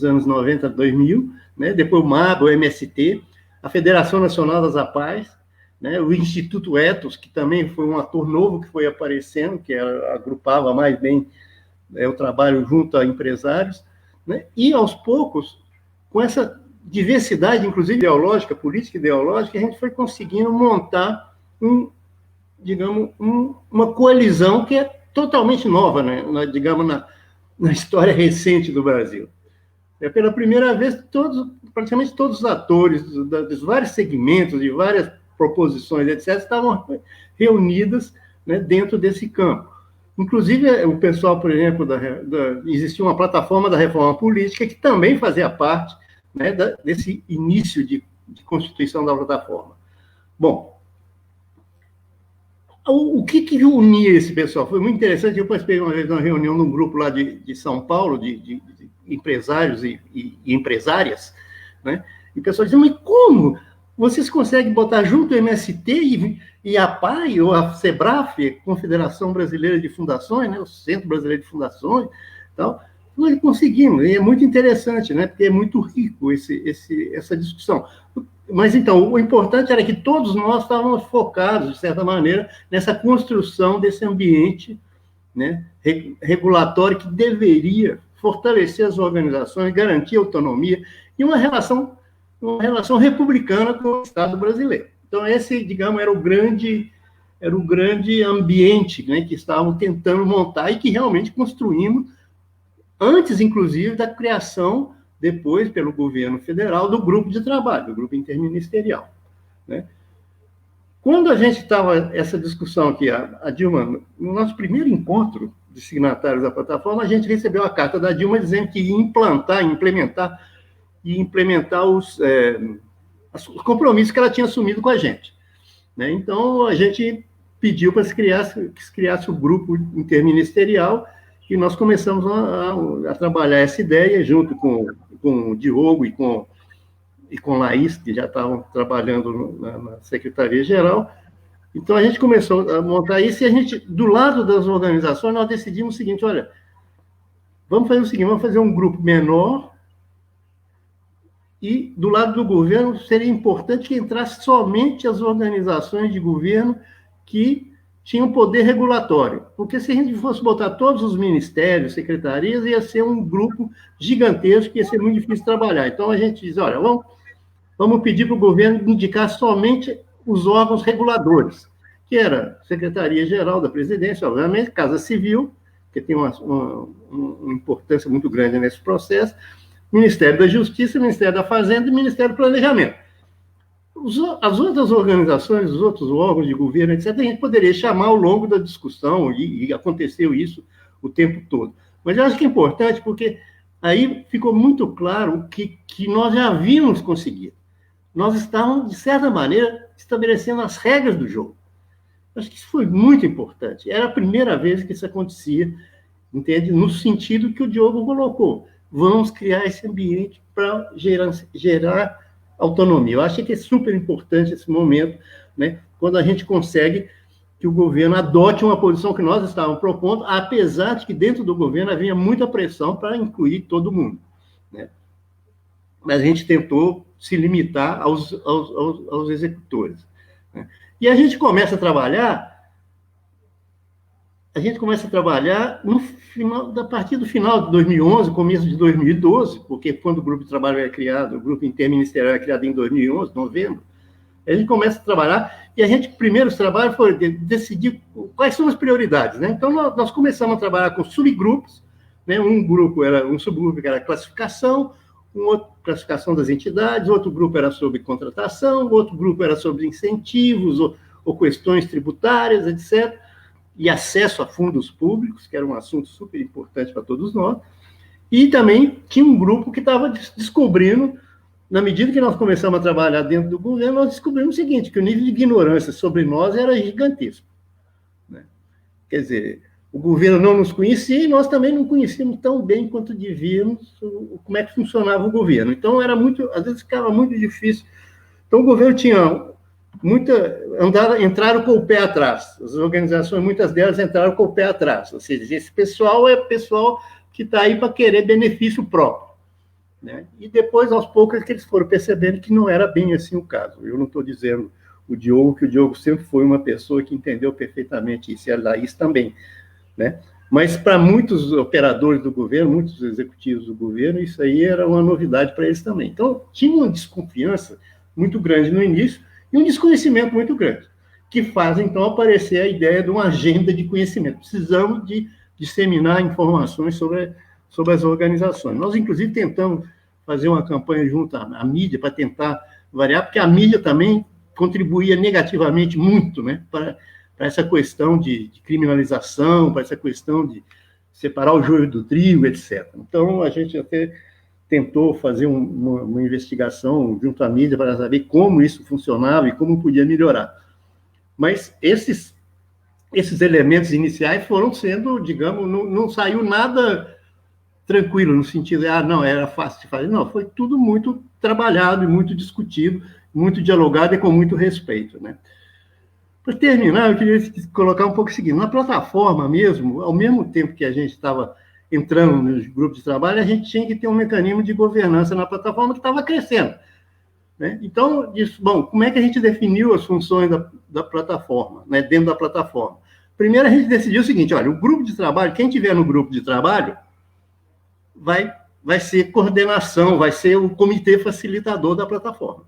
anos 90, 2000, né? Depois o MAB, o MST, a Federação Nacional das APAES, né? O Instituto Ethos, que também foi um ator novo que foi aparecendo, que agrupava mais bem o trabalho junto a empresários, né? E, aos poucos, com essa diversidade, inclusive ideológica, política e ideológica, a gente foi conseguindo montar uma coalizão que é totalmente nova, né? Na história recente do Brasil. Pela primeira vez, praticamente todos os atores dos vários segmentos, de várias proposições, etc., estavam reunidas, né, dentro desse campo. Inclusive, o pessoal, por exemplo, existia uma plataforma da reforma política que também fazia parte, né, desse início de constituição da plataforma. Bom, o que unia esse pessoal? Foi muito interessante. Eu participei uma vez de uma reunião num grupo lá de São Paulo, de empresários e empresárias, né? E o pessoal dizia, mas como vocês conseguem botar junto o MST e a APAI, ou a SEBRAF, Confederação Brasileira de Fundações, né? O Centro Brasileiro de Fundações, tal? Nós conseguimos, e é muito interessante, né? Porque é muito rico essa discussão. Mas, então, o importante era que todos nós estávamos focados, de certa maneira, nessa construção desse ambiente, né, regulatório que deveria fortalecer as organizações, garantir a autonomia e uma relação republicana com o Estado brasileiro. Então, esse, digamos, era o grande ambiente, né, que estavam tentando montar e que realmente construímos, antes, inclusive, da criação, depois, pelo governo federal, do grupo de trabalho, do grupo interministerial, né? Quando a gente estava, essa discussão aqui, a Dilma, no nosso primeiro encontro de signatários da plataforma, a gente recebeu a carta da Dilma dizendo que ia implementar os compromissos que ela tinha assumido com a gente, né? Então, a gente pediu para que se criasse o grupo interministerial e nós começamos a trabalhar essa ideia junto com o Diogo e com Laís, que já estavam trabalhando na Secretaria-Geral. Então, a gente começou a montar isso e a gente, do lado das organizações, nós decidimos o seguinte, olha, vamos fazer o seguinte, vamos fazer um grupo menor e, do lado do governo, seria importante que entrasse somente as organizações de governo que tinham poder regulatório, porque se a gente fosse botar todos os ministérios, secretarias, ia ser um grupo gigantesco, ia ser muito difícil trabalhar. Então, a gente diz, olha, vamos pedir para o governo indicar somente os órgãos reguladores, que era Secretaria-Geral da Presidência, obviamente, Casa Civil, que tem uma importância muito grande nesse processo, Ministério da Justiça, Ministério da Fazenda e Ministério do Planejamento. As outras organizações, os outros órgãos de governo, etc., a gente poderia chamar ao longo da discussão, e aconteceu isso o tempo todo. Mas eu acho que é importante, porque aí ficou muito claro o que nós já havíamos conseguido. Nós estávamos, de certa maneira, estabelecendo as regras do jogo. Acho que isso foi muito importante. Era a primeira vez que isso acontecia, entende? No sentido que o Diogo colocou. Vamos criar esse ambiente para gerar autonomia. Eu acho que é super importante esse momento, né, quando a gente consegue que o governo adote uma posição que nós estávamos propondo, apesar de que dentro do governo havia muita pressão para incluir todo mundo, né? Mas a gente tentou se limitar aos executores, né? E a gente começa a trabalhar a partir do final de 2011, começo de 2012, porque quando o grupo de trabalho é criado, o grupo interministerial é criado em 2011, novembro, a gente começa a trabalhar, e primeiro os trabalhos foi decidir quais são as prioridades, né? Então, nós começamos a trabalhar com subgrupos, né? Um subgrupo que era classificação, classificação das entidades, outro grupo era sobre contratação, outro grupo era sobre incentivos ou questões tributárias, etc., e acesso a fundos públicos, que era um assunto super importante para todos nós, e também tinha um grupo que estava descobrindo, na medida que nós começamos a trabalhar dentro do governo, nós descobrimos o seguinte, que o nível de ignorância sobre nós era gigantesco, né? Quer dizer, o governo não nos conhecia e nós também não conhecíamos tão bem quanto devíamos como é que funcionava o governo. Então, às vezes ficava muito difícil. Então, o governo tinha entraram com o pé atrás. As organizações, muitas delas entraram com o pé atrás. Ou seja, esse pessoal é pessoal que está aí para querer benefício próprio, né? E depois, aos poucos, que eles foram percebendo que não era bem assim o caso. Eu não estou dizendo o Diogo, que o Diogo sempre foi uma pessoa que entendeu perfeitamente isso, e a Laís também, né? Mas para muitos operadores do governo, muitos executivos do governo, isso aí era uma novidade para eles também. Então, tinha uma desconfiança muito grande no início e um desconhecimento muito grande, que faz, então, aparecer a ideia de uma agenda de conhecimento. Precisamos de disseminar informações sobre as organizações. Nós, inclusive, tentamos fazer uma campanha junto à mídia para tentar variar, porque a mídia também contribuía negativamente muito, né, para essa questão de criminalização, para essa questão de separar o joio do trigo, etc. Então, a gente até tentou fazer uma investigação junto à mídia para saber como isso funcionava e como podia melhorar. Mas esses elementos iniciais foram sendo, digamos, não saiu nada tranquilo, no sentido de, não, era fácil de fazer. Não, foi tudo muito trabalhado e muito discutido, muito dialogado e com muito respeito, né? Para terminar, eu queria colocar um pouco o seguinte: na plataforma mesmo, ao mesmo tempo que a gente estava entrando nos grupos de trabalho, a gente tinha que ter um mecanismo de governança na plataforma que estava crescendo, né? Então, disse, bom, como é que a gente definiu as funções da plataforma, né, dentro da plataforma? Primeiro, a gente decidiu o seguinte: olha, o grupo de trabalho, quem tiver no grupo de trabalho, vai ser coordenação, vai ser o comitê facilitador da plataforma,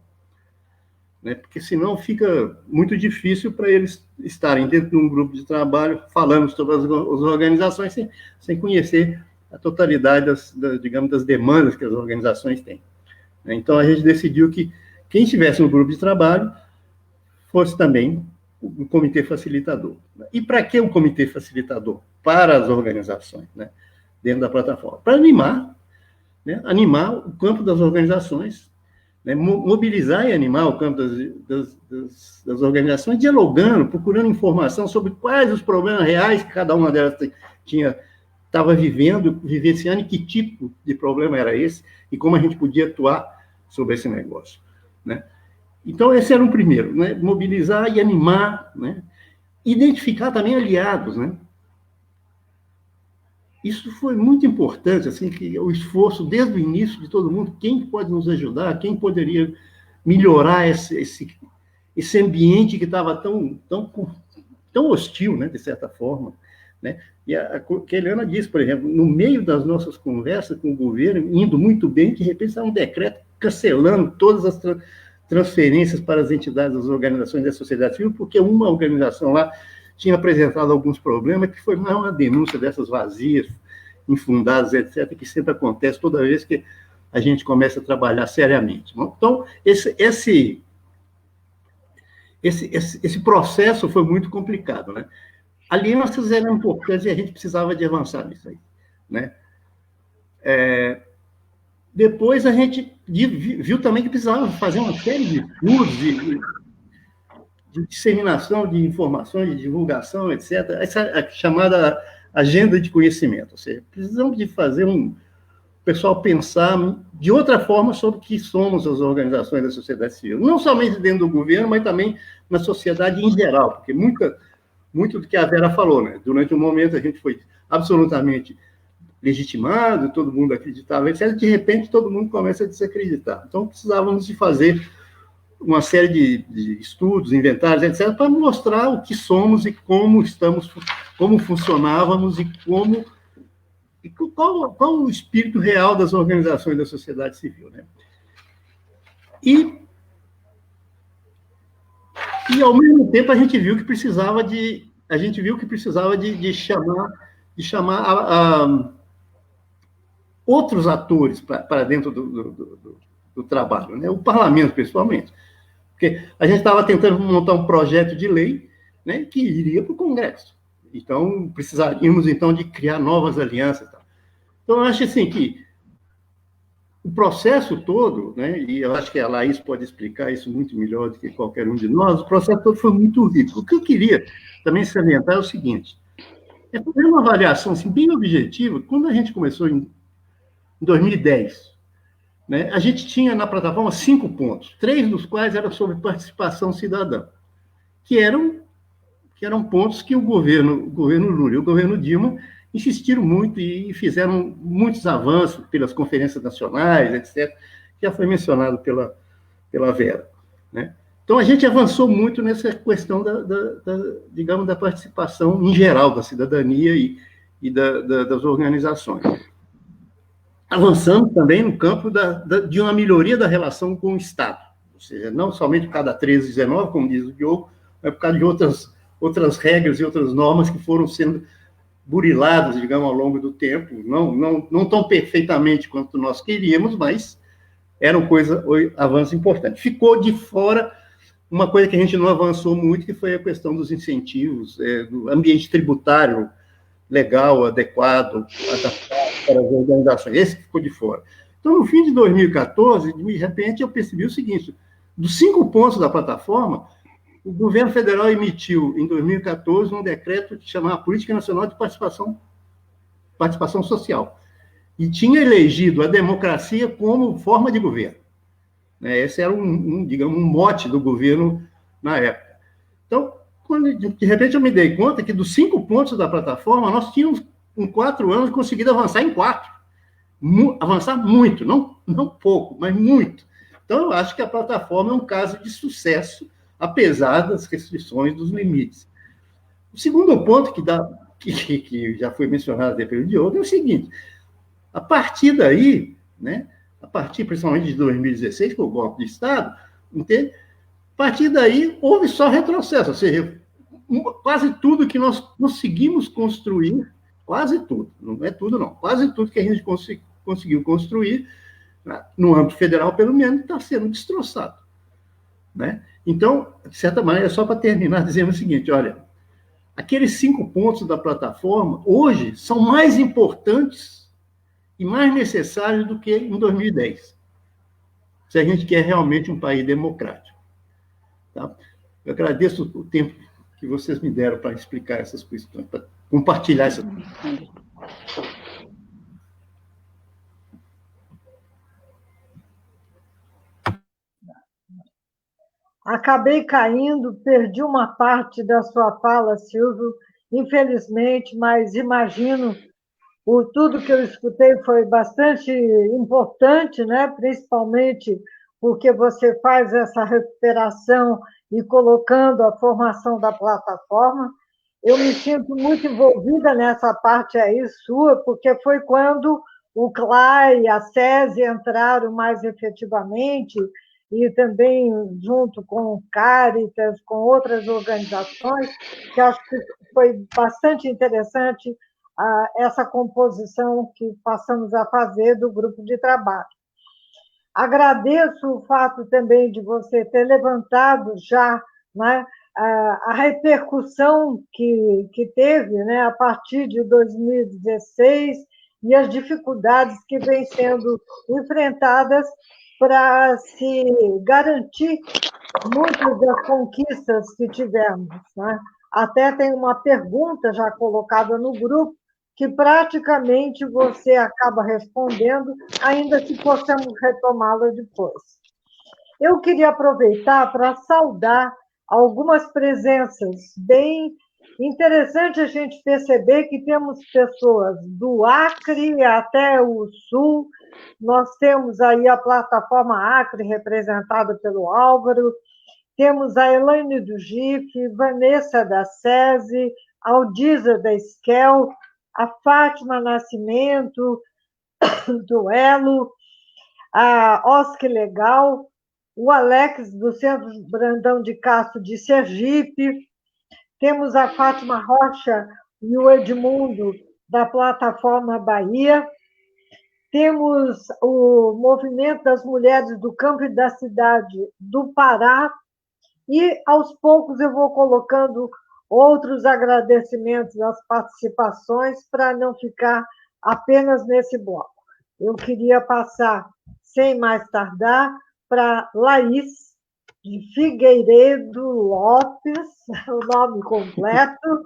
né? Porque senão fica muito difícil para eles estarem dentro de um grupo de trabalho falando sobre as organizações sem conhecer a totalidade digamos, das demandas que as organizações têm. Então, a gente decidiu que quem estivesse no grupo de trabalho fosse também o comitê facilitador. E para que o comitê facilitador? Para as organizações, né, dentro da plataforma. Para animar, né, animar o campo das organizações, né, mobilizar e animar o campo das organizações, dialogando, procurando informação sobre quais os problemas reais que cada uma delas estava vivenciando, e que tipo de problema era esse, e como a gente podia atuar sobre esse negócio, né? Então, esse era o primeiro, né? Mobilizar e animar, né? Identificar também aliados, né? Isso foi muito importante, assim, que o esforço desde o início de todo mundo, quem pode nos ajudar, quem poderia melhorar esse ambiente que estava tão hostil, né, de certa forma, né? E a Eliana disse, por exemplo, no meio das nossas conversas com o governo, indo muito bem, de repente saiu um decreto cancelando todas as transferências para as entidades, as organizações da sociedade civil, porque uma organização lá tinha apresentado alguns problemas, que foi mais uma denúncia dessas vazias, infundadas, etc., que sempre acontece toda vez que a gente começa a trabalhar seriamente. Então, esse processo foi muito complicado, né? Alianças eram importantes e a gente precisava de avançar nisso aí, né? Depois a gente viu também que precisava fazer uma série de estudos, de disseminação de informações, de divulgação, etc., essa chamada agenda de conhecimento. Ou seja, precisamos de fazer o pessoal pensar de outra forma sobre o que somos as organizações da sociedade civil. Não somente dentro do governo, mas também na sociedade em geral, porque muito do que a Vera falou, né? Durante um momento a gente foi absolutamente legitimado, todo mundo acreditava, etc. De repente, todo mundo começa a desacreditar. Então, precisávamos de fazer uma série de estudos, inventários, etc., para mostrar o que somos e como estamos, como funcionávamos e qual o espírito real das organizações da sociedade civil, né? E ao mesmo tempo a gente viu que precisava de chamar outros atores para dentro do trabalho, né? O parlamento, principalmente. Porque a gente estava tentando montar um projeto de lei, né, que iria para o Congresso. Então, precisaríamos, então, de criar novas alianças. Então, eu acho assim que o processo todo, né, e eu acho que a Laís pode explicar isso muito melhor do que qualquer um de nós, o processo todo foi muito rico. O que eu queria também salientar é o seguinte: é fazer uma avaliação assim, bem objetiva. Quando a gente começou em 2010, né, a gente tinha na plataforma 5 pontos, 3 dos quais eram sobre participação cidadã, que eram pontos que o governo Lula e o governo Dilma insistiram muito e fizeram muitos avanços pelas conferências nacionais, etc., que já foi mencionado pela Vera, né? Então, a gente avançou muito nessa questão digamos, da participação em geral, da cidadania e das organizações. Avançamos também no campo de uma melhoria da relação com o Estado, ou seja, não somente por causa da 1319, como diz o Diogo, mas por causa de outras regras e outras normas que foram sendo buriladas, digamos, ao longo do tempo, não tão perfeitamente quanto nós queríamos, mas era avanço importante. Ficou de fora uma coisa que a gente não avançou muito, que foi a questão dos incentivos, do ambiente tributário legal, adequado, adaptado para as organizações. Esse que ficou de fora. Então, no fim de 2014, de repente, eu percebi o seguinte: dos 5 pontos da plataforma, o governo federal emitiu, em 2014, um decreto que chamava Política Nacional de Participação Social, e tinha elegido a democracia como forma de governo. Esse era digamos, um mote do governo na época. Então, de repente, eu me dei conta que dos 5 pontos da plataforma, nós tínhamos, em 4 anos, conseguido avançar em 4. Avançar muito, não pouco, mas muito. Então, eu acho que a plataforma é um caso de sucesso, apesar das restrições, dos limites. O segundo ponto que já foi mencionado pelo Diogo é o seguinte: a partir daí, a partir principalmente de 2016, com o golpe de Estado, entende? A partir daí, houve só retrocesso, ou seja, quase tudo que nós conseguimos construir, quase tudo, não é tudo não, quase tudo que a gente conseguiu construir, no âmbito federal, pelo menos, está sendo destroçado. Então, de certa maneira, só para terminar, dizendo o seguinte: olha, aqueles 5 pontos da plataforma, hoje, são mais importantes e mais necessários do que em 2010, se a gente quer realmente um país democrático. Tá? Eu agradeço o tempo que vocês me deram para explicar essas questões, para compartilhar essas questões. Acabei caindo, perdi uma parte da sua fala, Silvio, infelizmente, mas imagino tudo que eu escutei foi bastante importante, principalmente porque você faz essa recuperação e colocando a formação da plataforma. Eu me sinto muito envolvida nessa parte aí sua, porque foi quando o CLAI e a SESI entraram mais efetivamente, e também junto com o Caritas, com outras organizações, que acho que foi bastante interessante essa composição que passamos a fazer do grupo de trabalho. Agradeço o fato também de você ter levantado já a repercussão que teve a partir de 2016 e as dificuldades que vêm sendo enfrentadas para se garantir muitas das conquistas que tivemos. Até tem uma pergunta já colocada no grupo, que praticamente você acaba respondendo, ainda que possamos retomá-la depois. Eu queria aproveitar para saudar algumas presenças bem interessante a gente perceber que temos pessoas do Acre até o Sul. Nós temos aí a plataforma Acre, representada pelo Álvaro, temos a Elaine do GIF, Vanessa da SESI, Aldisa da Esquel, a Fátima Nascimento, do Elo, a Oscar Legal, o Alex, do Centro Brandão de Castro, de Sergipe, temos a Fátima Rocha e o Edmundo, da plataforma Bahia, temos o Movimento das Mulheres do Campo e da Cidade do Pará, e, aos poucos, eu vou colocando outros agradecimentos às participações para não ficar apenas nesse bloco. Eu queria passar, sem mais tardar, para Laís de Figueiredo Lopes, o nome completo,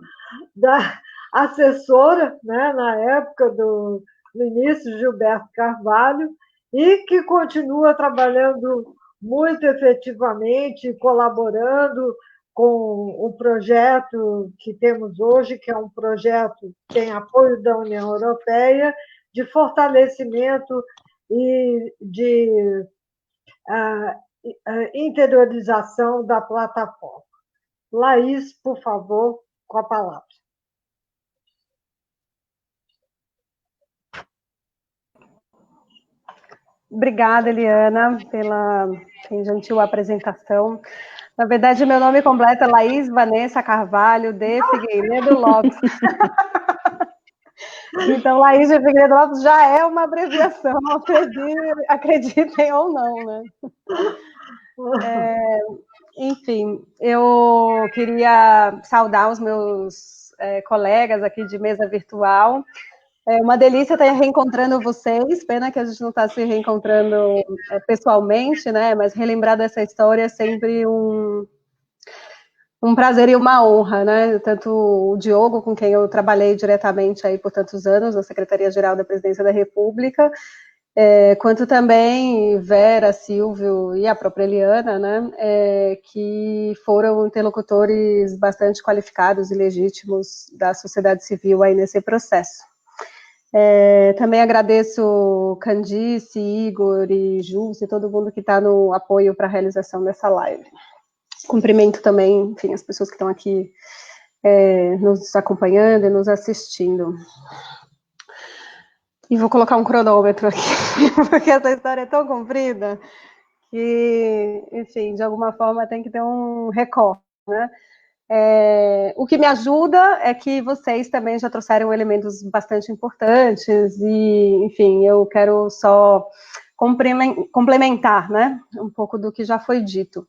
da assessora, na época do ministro Gilberto Carvalho, e que continua trabalhando muito efetivamente, colaborando com o projeto que temos hoje, que é um projeto que tem apoio da União Europeia, de fortalecimento e de interiorização da plataforma. Laís, por favor, com a palavra. Obrigada, Eliana, pela gentil apresentação. Na verdade, meu nome completo é Laís Vanessa Carvalho de Figueiredo Lopes. Então, Laís de Figueiredo Lopes já é uma abreviação, acreditem ou não, né? Enfim, eu queria saudar os meus colegas aqui de mesa virtual. É uma delícia estar reencontrando vocês, pena que a gente não está se reencontrando pessoalmente, né? Mas relembrar dessa história é sempre um prazer e uma honra, né? Tanto o Diogo, com quem eu trabalhei diretamente aí por tantos anos, na Secretaria-Geral da Presidência da República, quanto também Vera, Silvio e a própria Eliana, né? Que foram interlocutores bastante qualificados e legítimos da sociedade civil aí nesse processo. Também agradeço Candice, Igor e Júlio e todo mundo que está no apoio para a realização dessa live. Cumprimento também, enfim, as pessoas que estão aqui nos acompanhando e nos assistindo. E vou colocar um cronômetro aqui, porque essa história é tão comprida que, enfim, de alguma forma tem que ter um recorte, né? O que me ajuda é que vocês também já trouxeram elementos bastante importantes e, enfim, eu quero só complementar, né, um pouco do que já foi dito.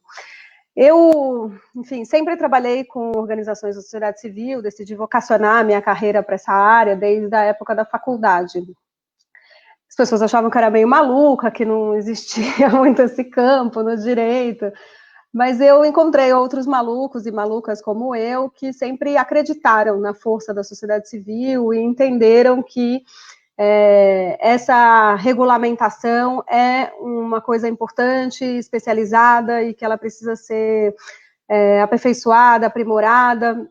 Eu, enfim, sempre trabalhei com organizações da sociedade civil, decidi vocacionar a minha carreira para essa área desde a época da faculdade. As pessoas achavam que eu era meio maluca, que não existia muito esse campo no direito, mas eu encontrei outros malucos e malucas como eu, que sempre acreditaram na força da sociedade civil e entenderam que essa regulamentação é uma coisa importante, especializada, e que ela precisa ser aperfeiçoada, aprimorada,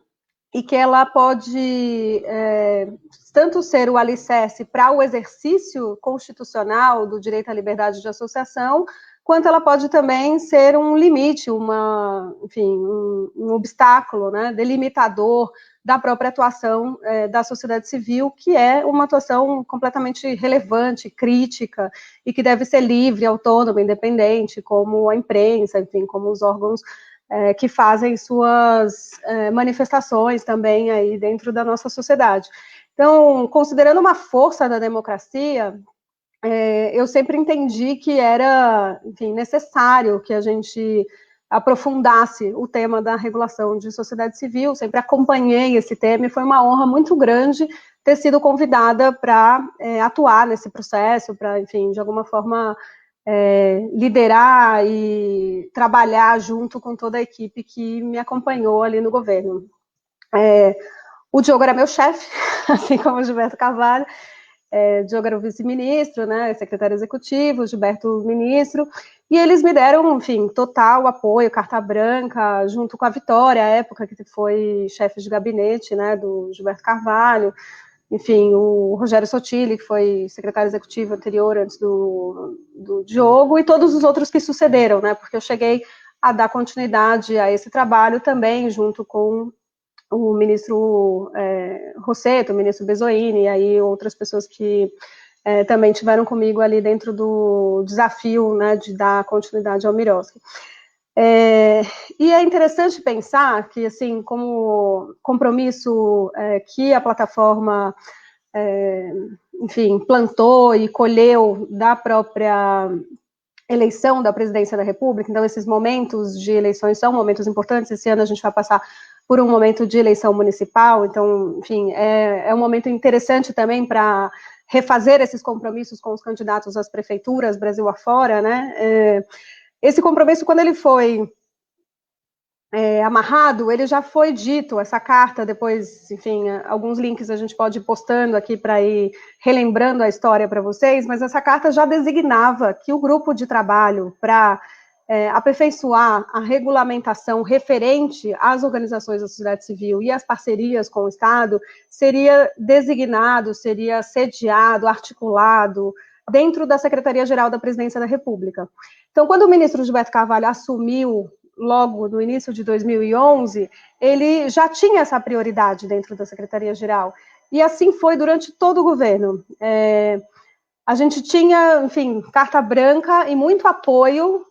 e que ela pode tanto ser o alicerce para o exercício constitucional do direito à liberdade de associação, quanto ela pode também ser um limite, enfim, um obstáculo, né, delimitador da própria atuação da sociedade civil, que é uma atuação completamente relevante, crítica, e que deve ser livre, autônoma, independente, como a imprensa, enfim, como os órgãos que fazem suas manifestações também aí dentro da nossa sociedade. Então, considerando uma força da democracia, eu sempre entendi que era, enfim, necessário que a gente aprofundasse o tema da regulação de sociedade civil, sempre acompanhei esse tema e foi uma honra muito grande ter sido convidada para atuar nesse processo, para, enfim, de alguma forma liderar e trabalhar junto com toda a equipe que me acompanhou ali no governo. O Diogo era meu chefe, assim como o Gilberto Carvalho. Diogo era o vice-ministro, né, secretário executivo, Gilberto ministro, e eles me deram, enfim, total apoio, carta branca, junto com a Vitória, à época que foi chefe de gabinete, né, do Gilberto Carvalho, enfim, o Rogério Sotile, que foi secretário executivo anterior, antes do Diogo, e todos os outros que sucederam, né, porque eu cheguei a dar continuidade a esse trabalho também, junto com o ministro Rossetto, o ministro Bezoini, e aí outras pessoas que também tiveram comigo ali dentro do desafio, né, de dar continuidade ao Miroski. E é interessante pensar que, assim, como compromisso que a plataforma, enfim, plantou e colheu da própria eleição da presidência da República, então esses momentos de eleições são momentos importantes. Esse ano a gente vai passar por um momento de eleição municipal, então, enfim, é um momento interessante também para refazer esses compromissos com os candidatos às prefeituras, Brasil afora, né? Esse compromisso, quando ele foi amarrado, ele já foi dito, essa carta, depois, enfim, alguns links a gente pode ir postando aqui para ir relembrando a história para vocês, mas essa carta já designava que o grupo de trabalho para aperfeiçoar a regulamentação referente às organizações da sociedade civil e às parcerias com o Estado seria designado, seria sediado, articulado, dentro da Secretaria-Geral da Presidência da República. Então, quando o ministro Gilberto Carvalho assumiu, logo no início de 2011, ele já tinha essa prioridade dentro da Secretaria-Geral, e assim foi durante todo o governo. A gente tinha, enfim, carta branca e muito apoio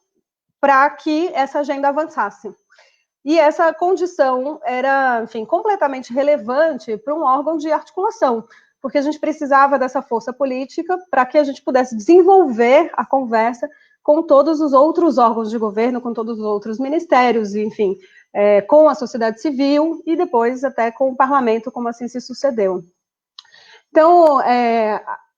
para que essa agenda avançasse. E essa condição era, enfim, completamente relevante para um órgão de articulação, porque a gente precisava dessa força política para que a gente pudesse desenvolver a conversa com todos os outros órgãos de governo, com todos os outros ministérios, enfim, com a sociedade civil e depois até com o parlamento, como assim se sucedeu. Então,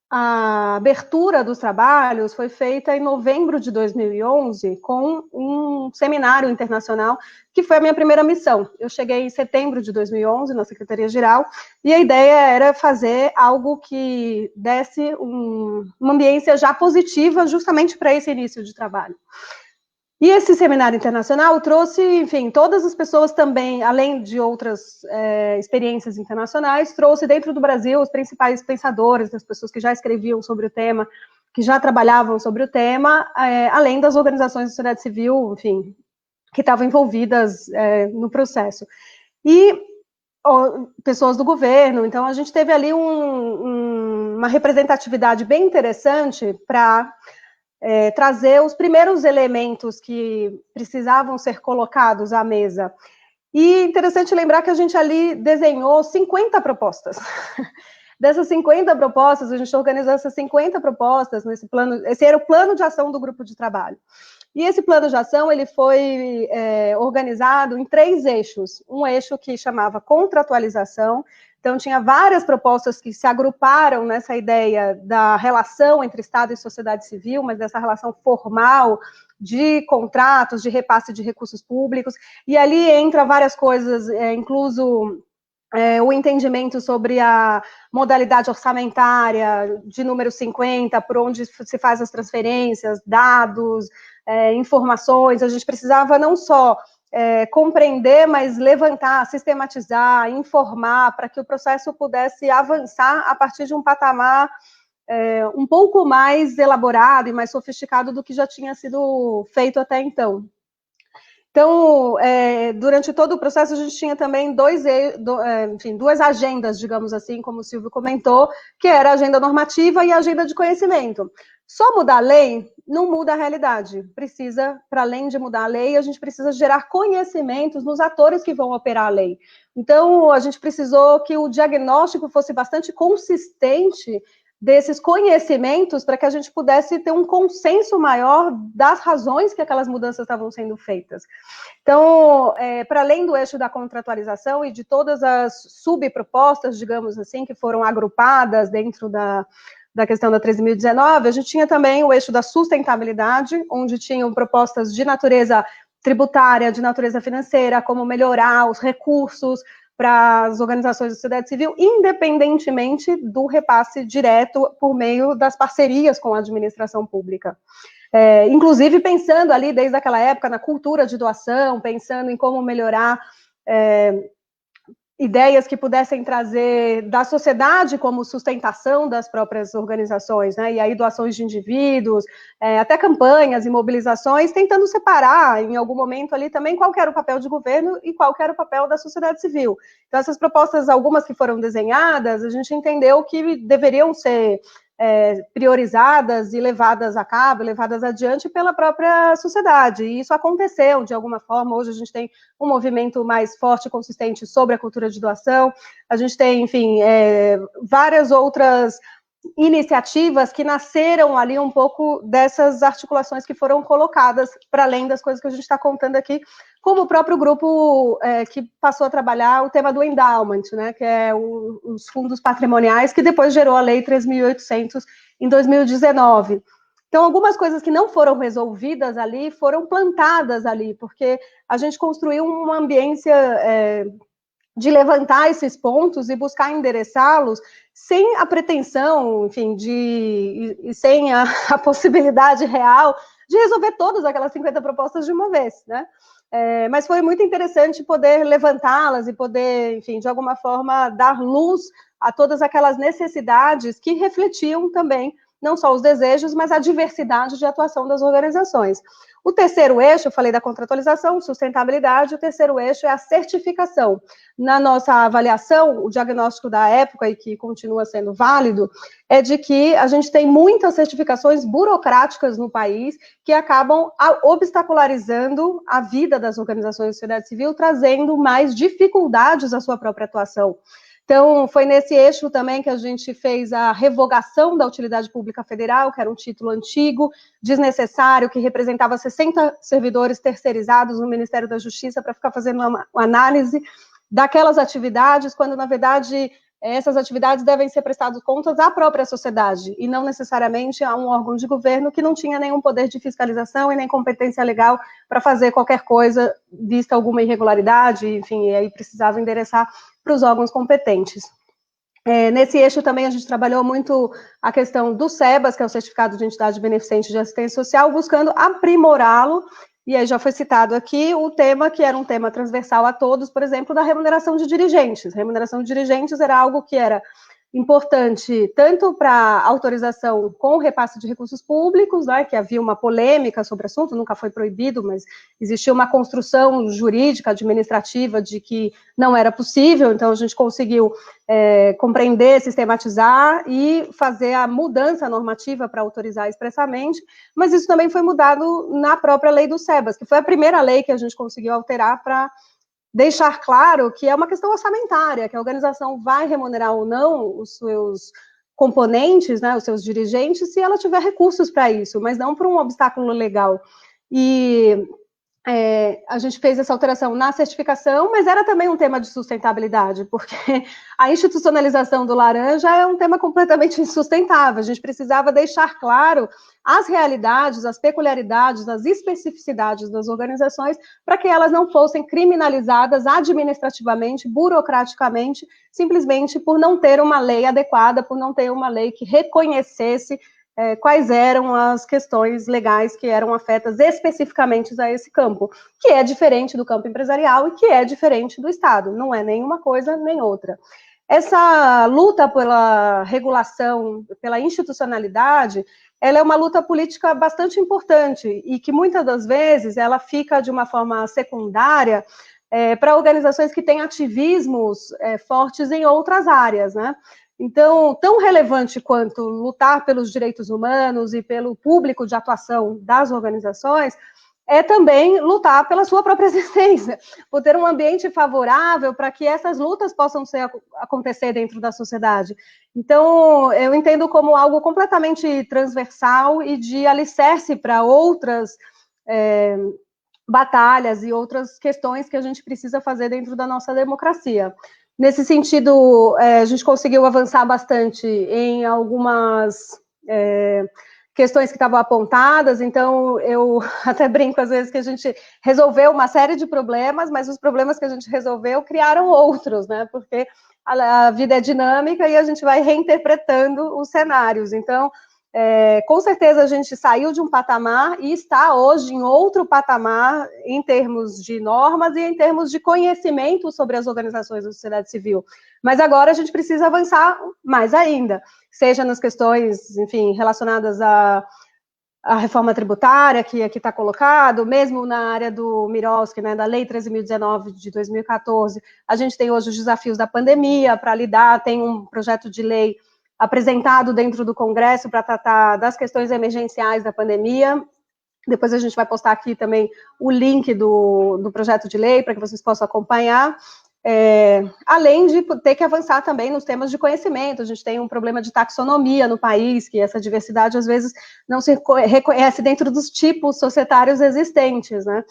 a abertura dos trabalhos foi feita em novembro de 2011 com um seminário internacional, que foi a minha primeira missão. Eu cheguei em setembro de 2011 na Secretaria-Geral, e a ideia era fazer algo que desse uma ambiência já positiva justamente para esse início de trabalho. E esse seminário internacional trouxe, enfim, todas as pessoas também, além de outras experiências internacionais, trouxe dentro do Brasil os principais pensadores, as pessoas que já escreviam sobre o tema, que já trabalhavam sobre o tema, além das organizações da sociedade civil, enfim, que estavam envolvidas no processo. E pessoas do governo, então a gente teve ali uma representatividade bem interessante para trazer os primeiros elementos que precisavam ser colocados à mesa. E interessante lembrar que a gente ali desenhou 50 propostas. Dessas 50 propostas, a gente organizou essas 50 propostas nesse plano, esse era o plano de ação do grupo de trabalho. E esse plano de ação, ele foi organizado em 3 eixos. Um eixo que chamava contratualização. Então, tinha várias propostas que se agruparam nessa ideia da relação entre Estado e sociedade civil, mas dessa relação formal de contratos, de repasse de recursos públicos, e ali entra várias coisas, incluso o entendimento sobre a modalidade orçamentária de número 50, por onde se faz as transferências, dados, informações. A gente precisava não só compreender, mas levantar, sistematizar, informar, para que o processo pudesse avançar a partir de um patamar um pouco mais elaborado e mais sofisticado do que já tinha sido feito até então. Então, durante todo o processo, a gente tinha também duas agendas, digamos assim, como o Silvio comentou, que era a agenda normativa e a agenda de conhecimento. Só mudar a lei não muda a realidade. Precisa, para além de mudar a lei, a gente precisa gerar conhecimentos nos atores que vão operar a lei. Então, a gente precisou que o diagnóstico fosse bastante consistente desses conhecimentos para que a gente pudesse ter um consenso maior das razões que aquelas mudanças estavam sendo feitas. Então, para além do eixo da contratualização e de todas as subpropostas, digamos assim, que foram agrupadas dentro da questão da 13.019, a gente tinha também o eixo da sustentabilidade, onde tinham propostas de natureza tributária, de natureza financeira, como melhorar os recursos para as organizações da sociedade civil, independentemente do repasse direto por meio das parcerias com a administração pública. Inclusive pensando ali, desde aquela época, na cultura de doação, pensando em como melhorar ideias que pudessem trazer da sociedade como sustentação das próprias organizações, né? E aí doações de indivíduos, até campanhas e mobilizações, tentando separar em algum momento ali também qual que era o papel de governo e qual que era o papel da sociedade civil. Então essas propostas, algumas que foram desenhadas, a gente entendeu que deveriam ser priorizadas e levadas a cabo, levadas adiante pela própria sociedade, e isso aconteceu de alguma forma. Hoje a gente tem um movimento mais forte e consistente sobre a cultura de doação, a gente tem, enfim, várias outras iniciativas que nasceram ali um pouco dessas articulações que foram colocadas, para além das coisas que a gente está contando aqui, como o próprio grupo que passou a trabalhar o tema do endowment, né, que é os fundos patrimoniais, que depois gerou a Lei 3.800 em 2019. Então, algumas coisas que não foram resolvidas ali, foram plantadas ali, porque a gente construiu uma ambiência de levantar esses pontos e buscar endereçá-los sem a pretensão, enfim, e sem a possibilidade real de resolver todas aquelas 50 propostas de uma vez, né? Mas foi muito interessante poder levantá-las e poder, enfim, de alguma forma, dar luz a todas aquelas necessidades que refletiam também não só os desejos, mas a diversidade de atuação das organizações. O terceiro eixo, eu falei da contratualização, sustentabilidade, o terceiro eixo é a certificação. Na nossa avaliação, o diagnóstico da época, e que continua sendo válido, é de que a gente tem muitas certificações burocráticas no país que acabam obstacularizando a vida das organizações da sociedade civil, trazendo mais dificuldades à sua própria atuação. Então, foi nesse eixo também que a gente fez a revogação da utilidade pública federal, que era um título antigo, desnecessário, que representava 60 servidores terceirizados no Ministério da Justiça para ficar fazendo uma análise daquelas atividades, quando, na verdade, essas atividades devem ser prestadas contas à própria sociedade, e não necessariamente a um órgão de governo que não tinha nenhum poder de fiscalização e nem competência legal para fazer qualquer coisa, vista alguma irregularidade, enfim, e aí precisava endereçar para os órgãos competentes. Nesse eixo também a gente trabalhou muito a questão do SEBAS, que é o Certificado de Entidade Beneficente de Assistência Social, buscando aprimorá-lo, e aí já foi citado aqui o tema que era um tema transversal a todos, por exemplo, da remuneração de dirigentes. Remuneração de dirigentes era algo que era importante tanto para autorização com repasse de recursos públicos, né, que havia uma polêmica sobre o assunto, nunca foi proibido, mas existia uma construção jurídica, administrativa, de que não era possível, então a gente conseguiu compreender, sistematizar e fazer a mudança normativa para autorizar expressamente, mas isso também foi mudado na própria lei do SEBAS, que foi a primeira lei que a gente conseguiu alterar para deixar claro que é uma questão orçamentária, que a organização vai remunerar ou não os seus componentes, né, os seus dirigentes, se ela tiver recursos para isso, mas não por um obstáculo legal. E a gente fez essa alteração na certificação, mas era também um tema de sustentabilidade, porque a institucionalização do laranja é um tema completamente insustentável. A gente precisava deixar claro as realidades, as peculiaridades, as especificidades das organizações, para que elas não fossem criminalizadas administrativamente, burocraticamente, simplesmente por não ter uma lei adequada, por não ter uma lei que reconhecesse quais eram as questões legais que eram afetas especificamente a esse campo, que é diferente do campo empresarial e que é diferente do Estado, não é nenhuma coisa nem outra. Essa luta pela regulação, pela institucionalidade, ela é uma luta política bastante importante e que muitas das vezes ela fica de uma forma secundária para organizações que têm ativismos fortes em outras áreas, né? Então, tão relevante quanto lutar pelos direitos humanos e pelo público de atuação das organizações, é também lutar pela sua própria existência, por ter um ambiente favorável para que essas lutas possam acontecer dentro da sociedade. Então, eu entendo como algo completamente transversal e de alicerce para outras batalhas e outras questões que a gente precisa fazer dentro da nossa democracia. Nesse sentido, a gente conseguiu avançar bastante em algumas questões que estavam apontadas, então eu até brinco às vezes que a gente resolveu uma série de problemas, mas os problemas que a gente resolveu criaram outros, né? Porque a vida é dinâmica e a gente vai reinterpretando os cenários. Então, com certeza a gente saiu de um patamar e está hoje em outro patamar em termos de normas e em termos de conhecimento sobre as organizações da sociedade civil. Mas agora a gente precisa avançar mais ainda, seja nas questões, enfim, relacionadas à reforma tributária, que aqui está colocado, mesmo na área do Mirowski, né, da Lei 13.019 de 2014, a gente tem hoje os desafios da pandemia para lidar, tem um projeto de lei apresentado dentro do Congresso para tratar das questões emergenciais da pandemia. Depois a gente vai postar aqui também o link do projeto de lei para que vocês possam acompanhar. Além de ter que avançar também nos temas de conhecimento, a gente tem um problema de taxonomia no país, que essa diversidade às vezes não se reconhece dentro dos tipos societários existentes, né?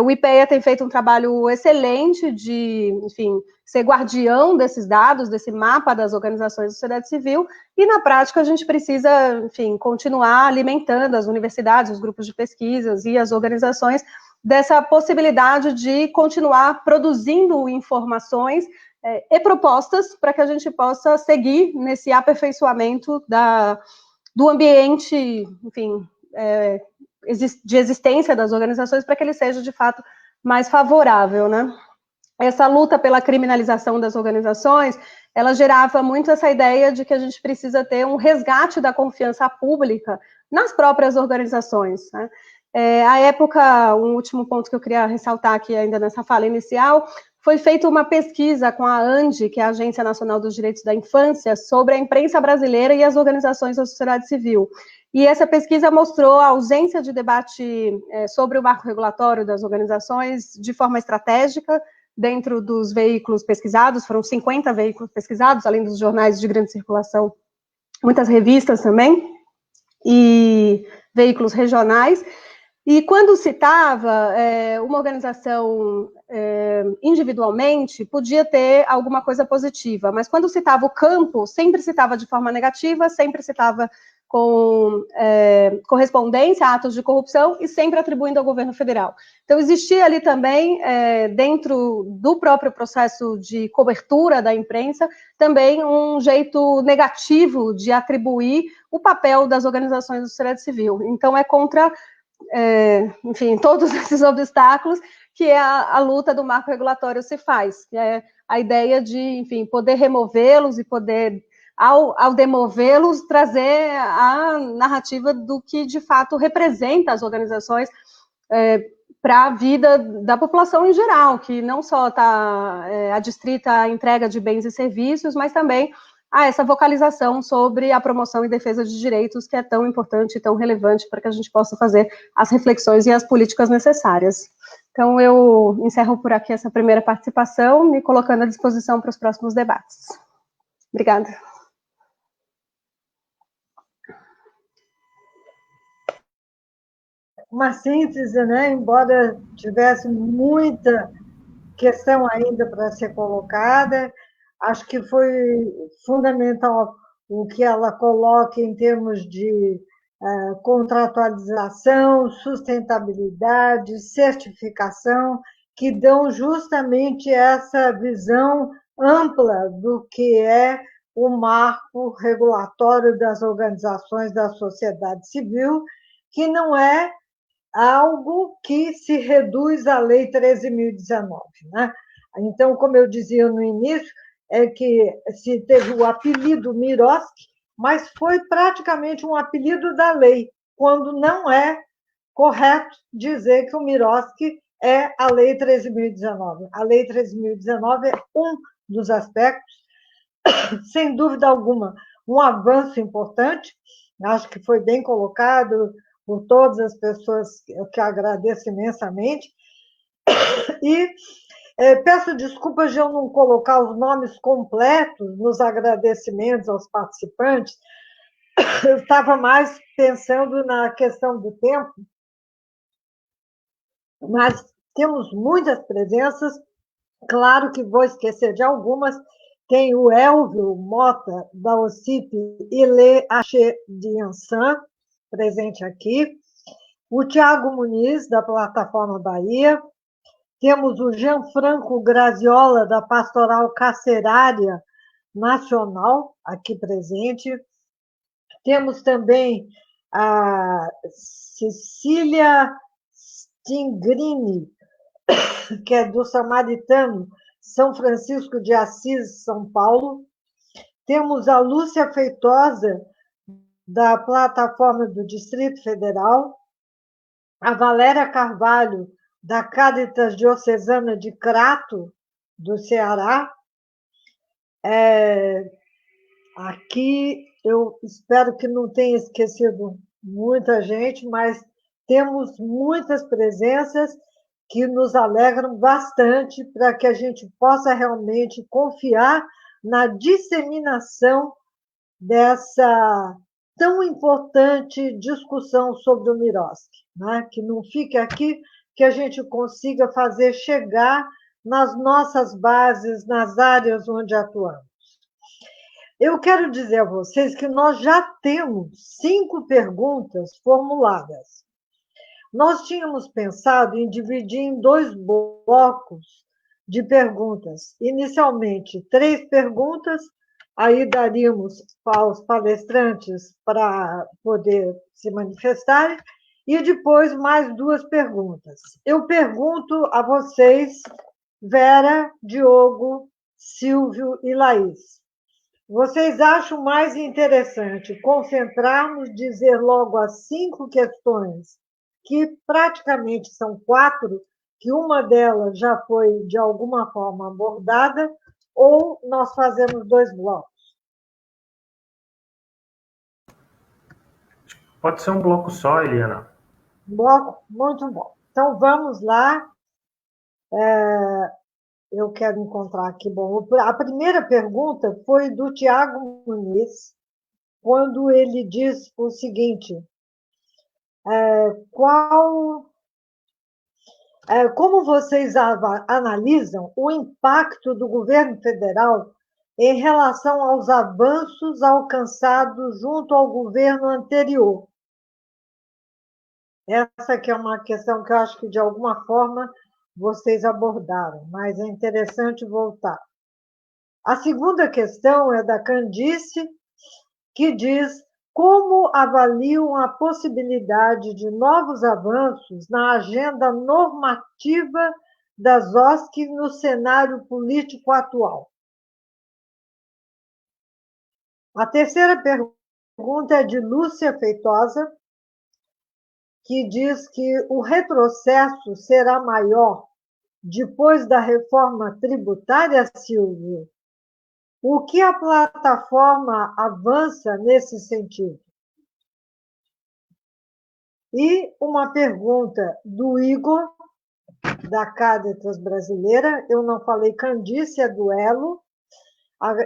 O IPEA tem feito um trabalho excelente de, enfim, ser guardião desses dados, desse mapa das organizações da sociedade civil, e na prática a gente precisa, enfim, continuar alimentando as universidades, os grupos de pesquisas e as organizações dessa possibilidade de continuar produzindo informações e propostas para que a gente possa seguir nesse aperfeiçoamento do ambiente, enfim, de existência das organizações para que ele seja, de fato, mais favorável, né? Essa luta pela criminalização das organizações, ela gerava muito essa ideia de que a gente precisa ter um resgate da confiança pública nas próprias organizações, né? À época, um último ponto que eu queria ressaltar aqui ainda nessa fala inicial, foi feita uma pesquisa com a ANDI, que é a Agência Nacional dos Direitos da Infância, sobre a imprensa brasileira e as organizações da sociedade civil. E essa pesquisa mostrou a ausência de debate sobre o marco regulatório das organizações de forma estratégica dentro dos veículos pesquisados, foram 50 veículos pesquisados, além dos jornais de grande circulação, muitas revistas também, e veículos regionais. E quando citava uma organização individualmente, podia ter alguma coisa positiva, mas quando citava o campo, sempre citava de forma negativa, sempre citava com correspondência a atos de corrupção e sempre atribuindo ao governo federal. Então, existia ali também, dentro do próprio processo de cobertura da imprensa, também um jeito negativo de atribuir o papel das organizações da sociedade civil. Então, é contra enfim, todos esses obstáculos que a luta do marco regulatório se faz, que é a ideia de, enfim, poder removê-los e poder, ao demovê-los, trazer a narrativa do que, de fato, representa as organizações para a vida da população em geral, que não só está adstrita à entrega de bens e serviços, mas também a essa vocalização sobre a promoção e defesa de direitos, que é tão importante e tão relevante para que a gente possa fazer as reflexões e as políticas necessárias. Então, eu encerro por aqui essa primeira participação, me colocando à disposição para os próximos debates. Obrigada. Uma síntese, né? Embora tivesse muita questão ainda para ser colocada, acho que foi fundamental o que ela coloca em termos de contratualização, sustentabilidade, certificação, que dão justamente essa visão ampla do que é o marco regulatório das organizações da sociedade civil, que não é algo que se reduz à Lei 13.019, né? Então, como eu dizia no início, é que se teve o apelido Miroski, mas foi praticamente um apelido da lei, quando não é correto dizer que o Miroski é a Lei 13.019. A Lei 13.019 é um dos aspectos, sem dúvida alguma, um avanço importante, acho que foi bem colocado por todas as pessoas, que agradeço imensamente, e peço desculpas de eu não colocar os nomes completos nos agradecimentos aos participantes, eu estava mais pensando na questão do tempo, mas temos muitas presenças, claro que vou esquecer de algumas. Tem o Elvio Mota, da OCIP, e Lê Axê de Ansan, presente aqui, o Tiago Muniz, da Plataforma Bahia, temos o Gianfranco Graziola, da Pastoral Carcerária Nacional, aqui presente, temos também a Cecília Stingrini, que é do Samaritano, São Francisco de Assis, São Paulo, temos a Lúcia Feitosa, da Plataforma do Distrito Federal, a Valéria Carvalho, da Cáritas Diocesana de Crato, do Ceará. Aqui eu espero que não tenha esquecido muita gente, mas temos muitas presenças que nos alegram bastante para que a gente possa realmente confiar na disseminação dessa tão importante discussão sobre o Miroski, né? Que não fique aqui, que a gente consiga fazer chegar nas nossas bases, nas áreas onde atuamos. Eu quero dizer a vocês que nós já temos 5 perguntas formuladas. Nós tínhamos pensado em dividir em 2 blocos de perguntas. Inicialmente, 3 perguntas, aí daríamos aos palestrantes para poder se manifestarem, e depois mais 2 perguntas. Eu pergunto a vocês, Vera, Diogo, Silvio e Laís, Vocês acham mais interessante concentrarmos, dizer logo as 5 questões, que praticamente são 4, que uma delas já foi, de alguma forma, abordada, ou nós fazemos 2 blocos? Pode ser um bloco só, Eliana. Bloco, muito bom. Então, vamos lá. Eu quero encontrar aqui. Bom, a primeira pergunta foi do Tiago Muniz, quando ele diz o seguinte: como vocês analisam o impacto do governo federal em relação aos avanços alcançados junto ao governo anterior? Essa que é uma questão que eu acho que, de alguma forma, vocês abordaram, mas é interessante voltar. A segunda questão é da Candice, que diz como avaliam a possibilidade de novos avanços na agenda normativa das OSC no cenário político atual. A terceira pergunta é de Lúcia Feitosa, que diz que o retrocesso será maior depois da reforma tributária, Silvio. O que a plataforma avança nesse sentido? E uma pergunta do Igor, da Caritas Brasileira. Eu não falei Candice, é do Elo.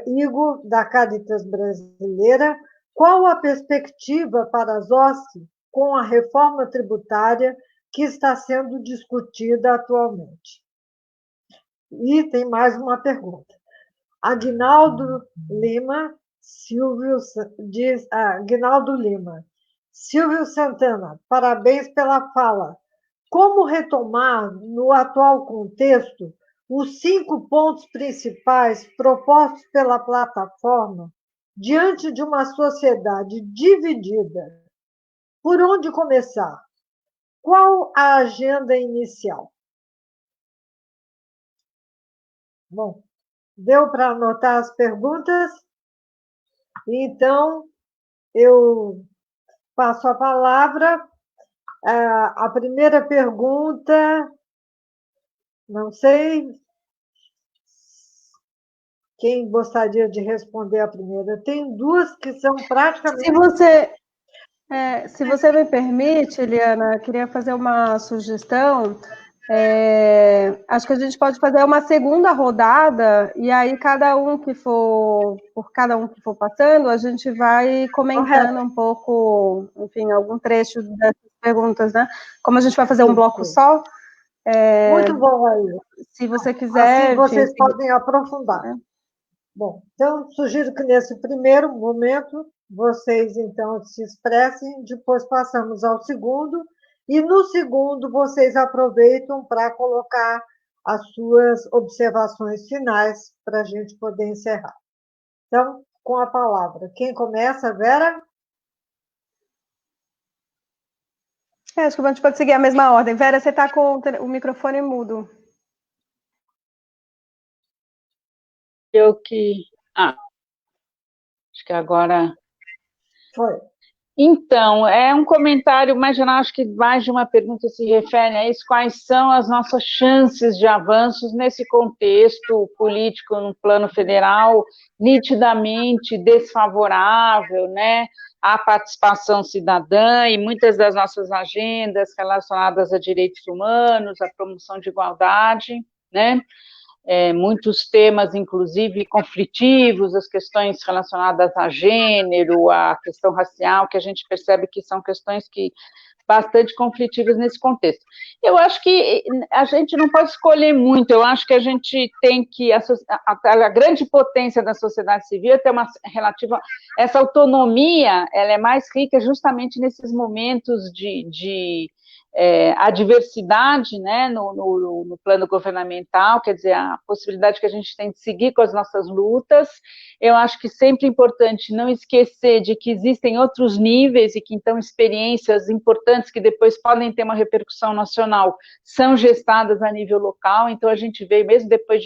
Igor, da Caritas Brasileira. Qual a perspectiva para as OSC com a reforma tributária que está sendo discutida atualmente? E tem mais uma pergunta. Aguinaldo Lima, Aguinaldo Lima. Silvio Santana, parabéns pela fala. Como retomar, no atual contexto, os 5 pontos principais propostos pela plataforma diante de uma sociedade dividida? Por onde começar? Qual a agenda inicial? Bom, deu para anotar as perguntas? Então, eu passo a palavra. A primeira pergunta, não sei quem gostaria de responder a primeira. Tem 2 que são praticamente... Se você me permite, Eliana, eu queria fazer uma sugestão. Acho que a gente pode fazer uma segunda rodada, e aí cada um que for passando, a gente vai comentando um pouco, enfim, algum trecho dessas perguntas, né? Como a gente vai fazer um bloco só. Muito bom aí. Se você quiser... Assim vocês podem aprofundar. Bom, então, sugiro que nesse primeiro momento vocês, então, se expressem, depois passamos ao segundo, e no segundo vocês aproveitam para colocar as suas observações finais para a gente poder encerrar. Então, com a palavra. Quem começa, Vera? Acho que a gente pode seguir a mesma ordem. Vera, você está com o microfone mudo. Acho que agora... Foi. Então, é um comentário, mas eu acho que mais de uma pergunta se refere a isso. Quais são as nossas chances de avanços nesse contexto político no plano federal, nitidamente desfavorável, né, à participação cidadã e muitas das nossas agendas relacionadas a direitos humanos, à promoção de igualdade, né? Muitos temas, inclusive, conflitivos, as questões relacionadas a gênero, a questão racial, que a gente percebe que são questões que bastante conflitivas nesse contexto. Eu acho que a gente não pode escolher muito, eu acho que a gente tem que, a grande potência da sociedade civil é ter uma relativa, essa autonomia, ela é mais rica justamente nesses momentos de adversidade, né, no plano governamental, quer dizer, a possibilidade que a gente tem de seguir com as nossas lutas. Eu acho que sempre é importante não esquecer de que existem outros níveis e que, então, experiências importantes que depois podem ter uma repercussão nacional são gestadas a nível local. Então, a gente vê, mesmo depois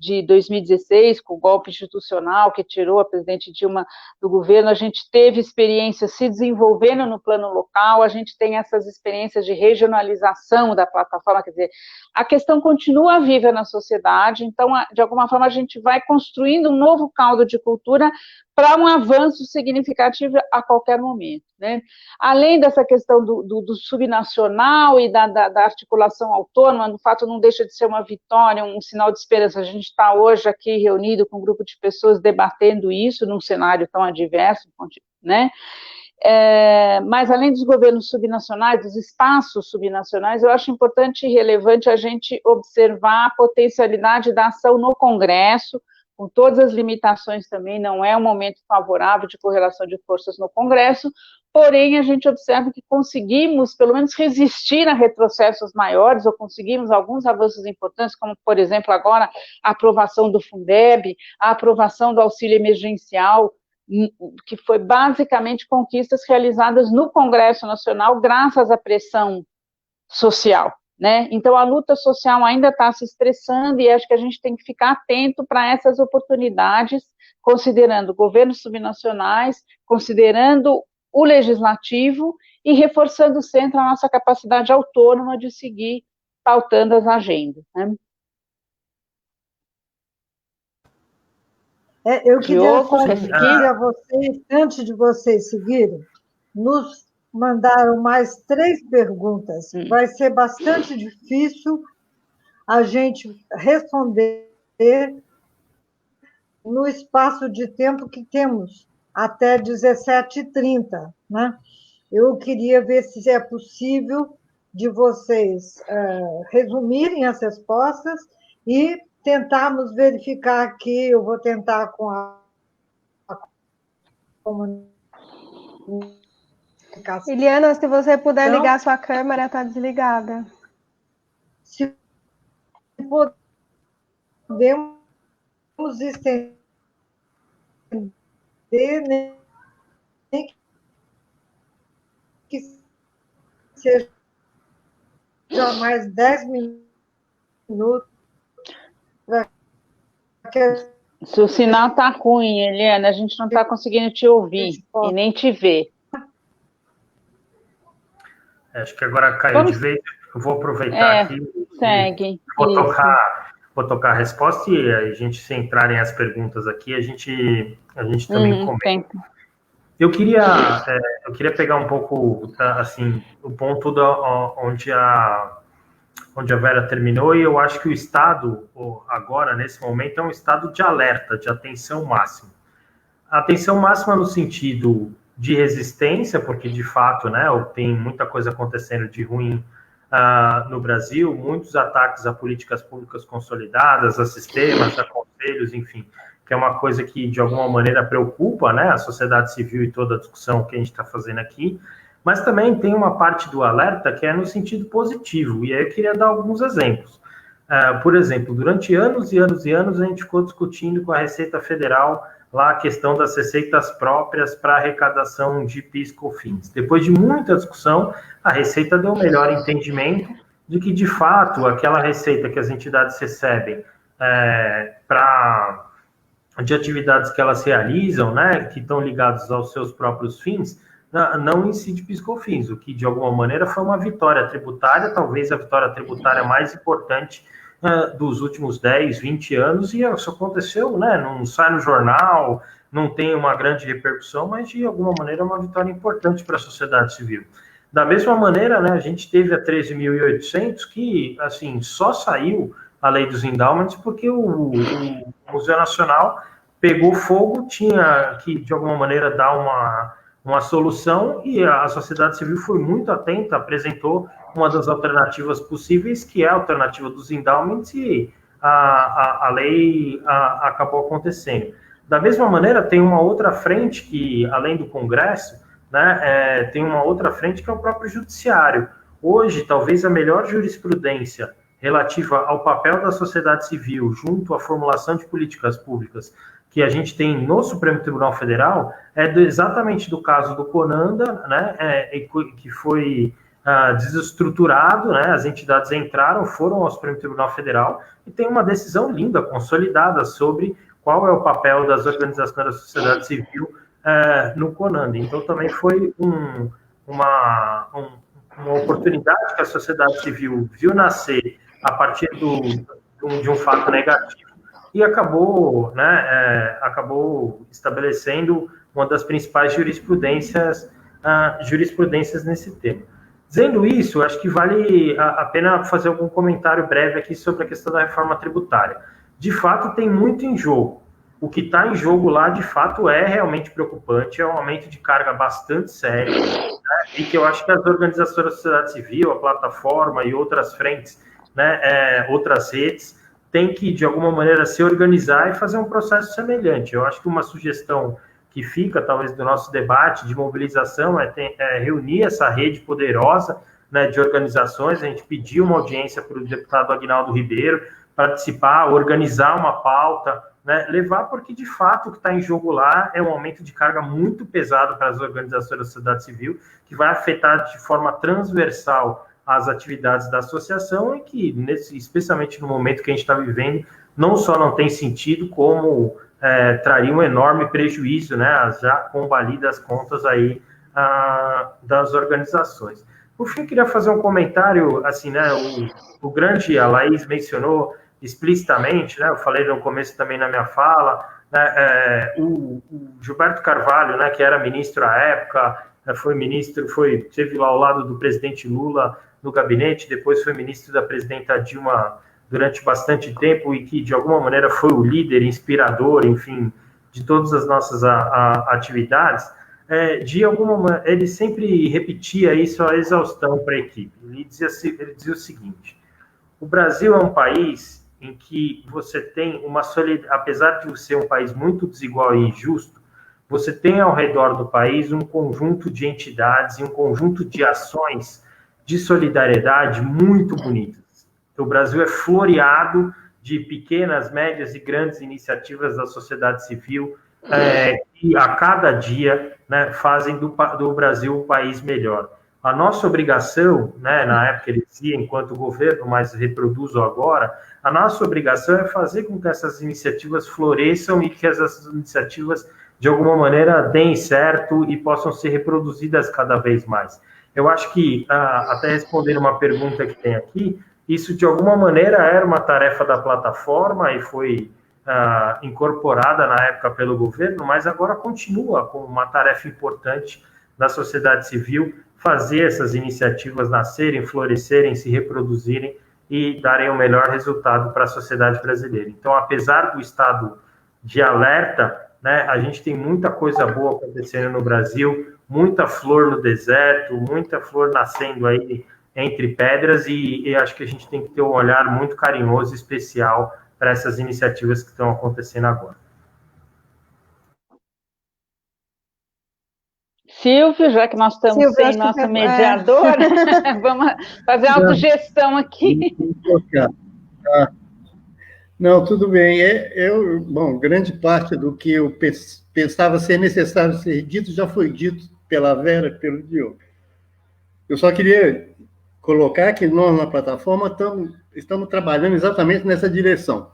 de 2016, com o golpe institucional que tirou a presidente Dilma do governo, a gente teve experiências se desenvolvendo no plano local, a gente tem essas experiências de regionalização da plataforma, quer dizer, a questão continua viva na sociedade, então, de alguma forma, a gente vai construindo um novo caldo de cultura para um avanço significativo a qualquer momento, né? Além dessa questão do subnacional e da articulação autônoma, no fato não deixa de ser uma vitória, um sinal de esperança. A gente está hoje aqui reunido com um grupo de pessoas debatendo isso num cenário tão adverso, né? Mas além dos governos subnacionais, dos espaços subnacionais, eu acho importante e relevante a gente observar a potencialidade da ação no Congresso, com todas as limitações também, não é um momento favorável de correlação de forças no Congresso, porém a gente observa que conseguimos, pelo menos, resistir a retrocessos maiores, ou conseguimos alguns avanços importantes, como, por exemplo, agora a aprovação do Fundeb, a aprovação do auxílio emergencial, que foi basicamente conquistas realizadas no Congresso Nacional graças à pressão social, né? Então, a luta social ainda está se expressando e acho que a gente tem que ficar atento para essas oportunidades, considerando governos subnacionais, considerando o legislativo e reforçando sempre a nossa capacidade autônoma de seguir pautando as agendas, né? Eu queria pedir a vocês, antes de vocês seguirem, nos mandaram mais 3 perguntas. Vai ser bastante difícil a gente responder no espaço de tempo que temos, até 17h30, né? Eu queria ver se é possível de vocês resumirem as respostas e tentarmos verificar aqui, eu vou tentar com a comunicação. Eliana, se você puder ligar sua câmera, está desligada. Se podemos estender, nem que seja mais 10 minutos. Se o sinal está ruim, Eliana, a gente não está conseguindo te ouvir e nem te ver. Acho que agora caiu de vez. Eu vou aproveitar aqui. Segue. Vou tocar a resposta e a gente, se entrarem as perguntas aqui, a gente também comenta. Eu queria pegar um pouco, assim, o ponto onde a Vera terminou, e eu acho que o Estado, agora, nesse momento, é um estado de alerta, de atenção máxima. Atenção máxima no sentido de resistência, porque, de fato, né, tem muita coisa acontecendo de ruim no Brasil, muitos ataques a políticas públicas consolidadas, a sistemas, a conselhos, enfim, que é uma coisa que, de alguma maneira, preocupa, né, a sociedade civil e toda a discussão que a gente está fazendo aqui, mas também tem uma parte do alerta que é no sentido positivo, e aí eu queria dar alguns exemplos. Por exemplo, durante anos e anos e anos, a gente ficou discutindo com a Receita Federal lá a questão das receitas próprias para arrecadação de PIS e COFINS. Depois de muita discussão, a Receita deu um melhor entendimento de que, de fato, aquela receita que as entidades recebem de atividades que elas realizam, né, que estão ligadas aos seus próprios fins, não incide PIS e COFINS, o que, de alguma maneira, foi uma vitória tributária, talvez a vitória tributária mais importante dos últimos 10, 20 anos, e isso aconteceu, né, não sai no jornal, não tem uma grande repercussão, mas, de alguma maneira, é uma vitória importante para a sociedade civil. Da mesma maneira, né, a gente teve a 13.800, que, assim, só saiu a lei dos endowments porque o Museu Nacional pegou fogo, tinha que, de alguma maneira, dar uma solução, e a sociedade civil foi muito atenta, apresentou uma das alternativas possíveis, que é a alternativa dos endowments, e a lei acabou acontecendo. Da mesma maneira, tem uma outra frente que, além do Congresso, né, tem uma outra frente que é o próprio Judiciário. Hoje, talvez a melhor jurisprudência relativa ao papel da sociedade civil junto à formulação de políticas públicas que a gente tem no Supremo Tribunal Federal exatamente do caso do Conanda, né, que foi desestruturado, né? As entidades entraram, foram ao Supremo Tribunal Federal e tem uma decisão linda, consolidada, sobre qual é o papel das organizações da sociedade civil no CONANDE. Então, também foi uma oportunidade que a sociedade civil viu nascer a partir de um fato negativo e acabou estabelecendo uma das principais jurisprudências nesse tema. Dizendo isso, acho que vale a pena fazer algum comentário breve aqui sobre a questão da reforma tributária. De fato, tem muito em jogo. O que está em jogo lá, de fato, é realmente preocupante, é um aumento de carga bastante sério, né, e que eu acho que as organizações da sociedade civil, a plataforma e outras frentes, né, outras redes, têm que, de alguma maneira, se organizar e fazer um processo semelhante. Eu acho que uma sugestão que fica, talvez, do nosso debate de mobilização é reunir essa rede poderosa, né, de organizações. A gente pediu uma audiência para o deputado Aguinaldo Ribeiro participar, organizar uma pauta, né, levar, porque, de fato, o que está em jogo lá é um aumento de carga muito pesado para as organizações da sociedade civil, que vai afetar de forma transversal as atividades da associação e que, especialmente no momento que a gente está vivendo, não só não tem sentido, como traria um enorme prejuízo, né, às já combalidas contas aí das organizações. Por fim, eu queria fazer um comentário, assim, né, o grande, a Laís mencionou explicitamente, né, eu falei no começo também na minha fala, né, o Gilberto Carvalho, né, que era ministro à época, esteve lá ao lado do presidente Lula no gabinete, depois foi ministro da presidenta Dilma durante bastante tempo e que, de alguma maneira, foi o líder inspirador, enfim, de todas as nossas atividades, ele sempre repetia isso à exaustão para a equipe. Ele dizia o seguinte: o Brasil é um país em que você tem apesar de ser um país muito desigual e injusto, você tem ao redor do país um conjunto de entidades e um conjunto de ações de solidariedade muito bonitas. O Brasil é floreado de pequenas, médias e grandes iniciativas da sociedade civil que a cada dia, né, fazem do Brasil um país melhor. A nossa obrigação, né, na época ele dizia, enquanto governo, mas reproduzo agora, a nossa obrigação é fazer com que essas iniciativas floresçam e que essas iniciativas, de alguma maneira, deem certo e possam ser reproduzidas cada vez mais. Eu acho que, até respondendo uma pergunta que tem aqui, isso, de alguma maneira, era uma tarefa da plataforma e foi incorporada na época pelo governo, mas agora continua como uma tarefa importante da sociedade civil fazer essas iniciativas nascerem, florescerem, se reproduzirem e darem o melhor resultado para a sociedade brasileira. Então, apesar do estado de alerta, né, a gente tem muita coisa boa acontecendo no Brasil, muita flor no deserto, muita flor nascendo aí entre pedras, e acho que a gente tem que ter um olhar muito carinhoso e especial para essas iniciativas que estão acontecendo agora. Silvio, já que nós estamos sem nossa mediadora, vamos fazer a autogestão aqui. Não, tudo bem. Bom, grande parte do que eu pensava ser necessário ser dito já foi dito pela Vera, pelo Diogo. Eu só queria colocar que nós, na plataforma, estamos trabalhando exatamente nessa direção.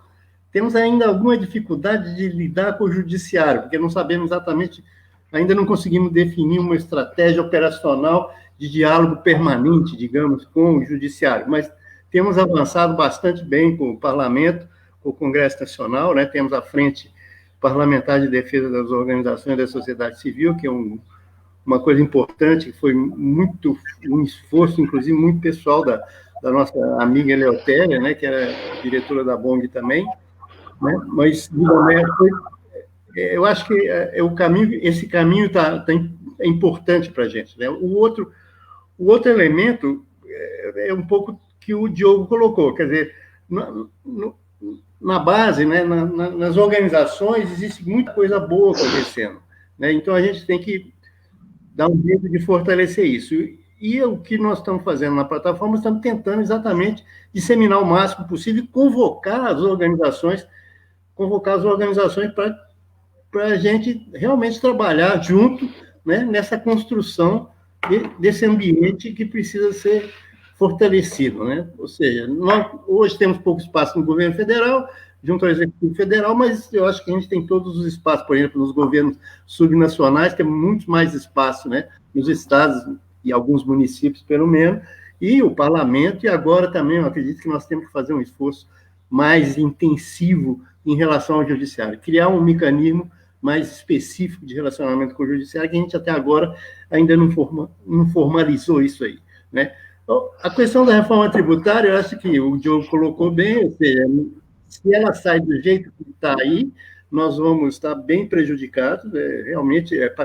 Temos ainda alguma dificuldade de lidar com o judiciário, porque não sabemos exatamente, ainda não conseguimos definir uma estratégia operacional de diálogo permanente, digamos, com o judiciário, mas temos avançado bastante bem com o Parlamento, com o Congresso Nacional, né? Temos a Frente Parlamentar de Defesa das Organizações da Sociedade Civil, que é uma coisa importante, que foi um esforço, inclusive, muito pessoal da nossa amiga Eleutéria, né, que era diretora da BONG também, né, mas, de maneira, eu acho que esse caminho é importante para a gente, né? O outro elemento é um pouco que o Diogo colocou, quer dizer, na base, né, nas organizações, existe muita coisa boa acontecendo, né? Então, a gente tem que dar um jeito de fortalecer isso. E o que nós estamos fazendo na plataforma, estamos tentando exatamente disseminar o máximo possível e convocar as organizações para a gente realmente trabalhar junto, né, nessa construção desse ambiente que precisa ser fortalecido, né? Ou seja, nós hoje temos pouco espaço no governo federal, junto ao Executivo Federal, mas eu acho que a gente tem todos os espaços, por exemplo, nos governos subnacionais, tem muito mais espaço, né? Nos estados e alguns municípios, pelo menos, e o parlamento, e agora também eu acredito que nós temos que fazer um esforço mais intensivo em relação ao judiciário, criar um mecanismo mais específico de relacionamento com o judiciário, que a gente até agora ainda não formalizou isso aí, né? A questão da reforma tributária, eu acho que o Diogo colocou bem, ou seja, se ela sai do jeito que está aí, nós vamos estar bem prejudicados, realmente é para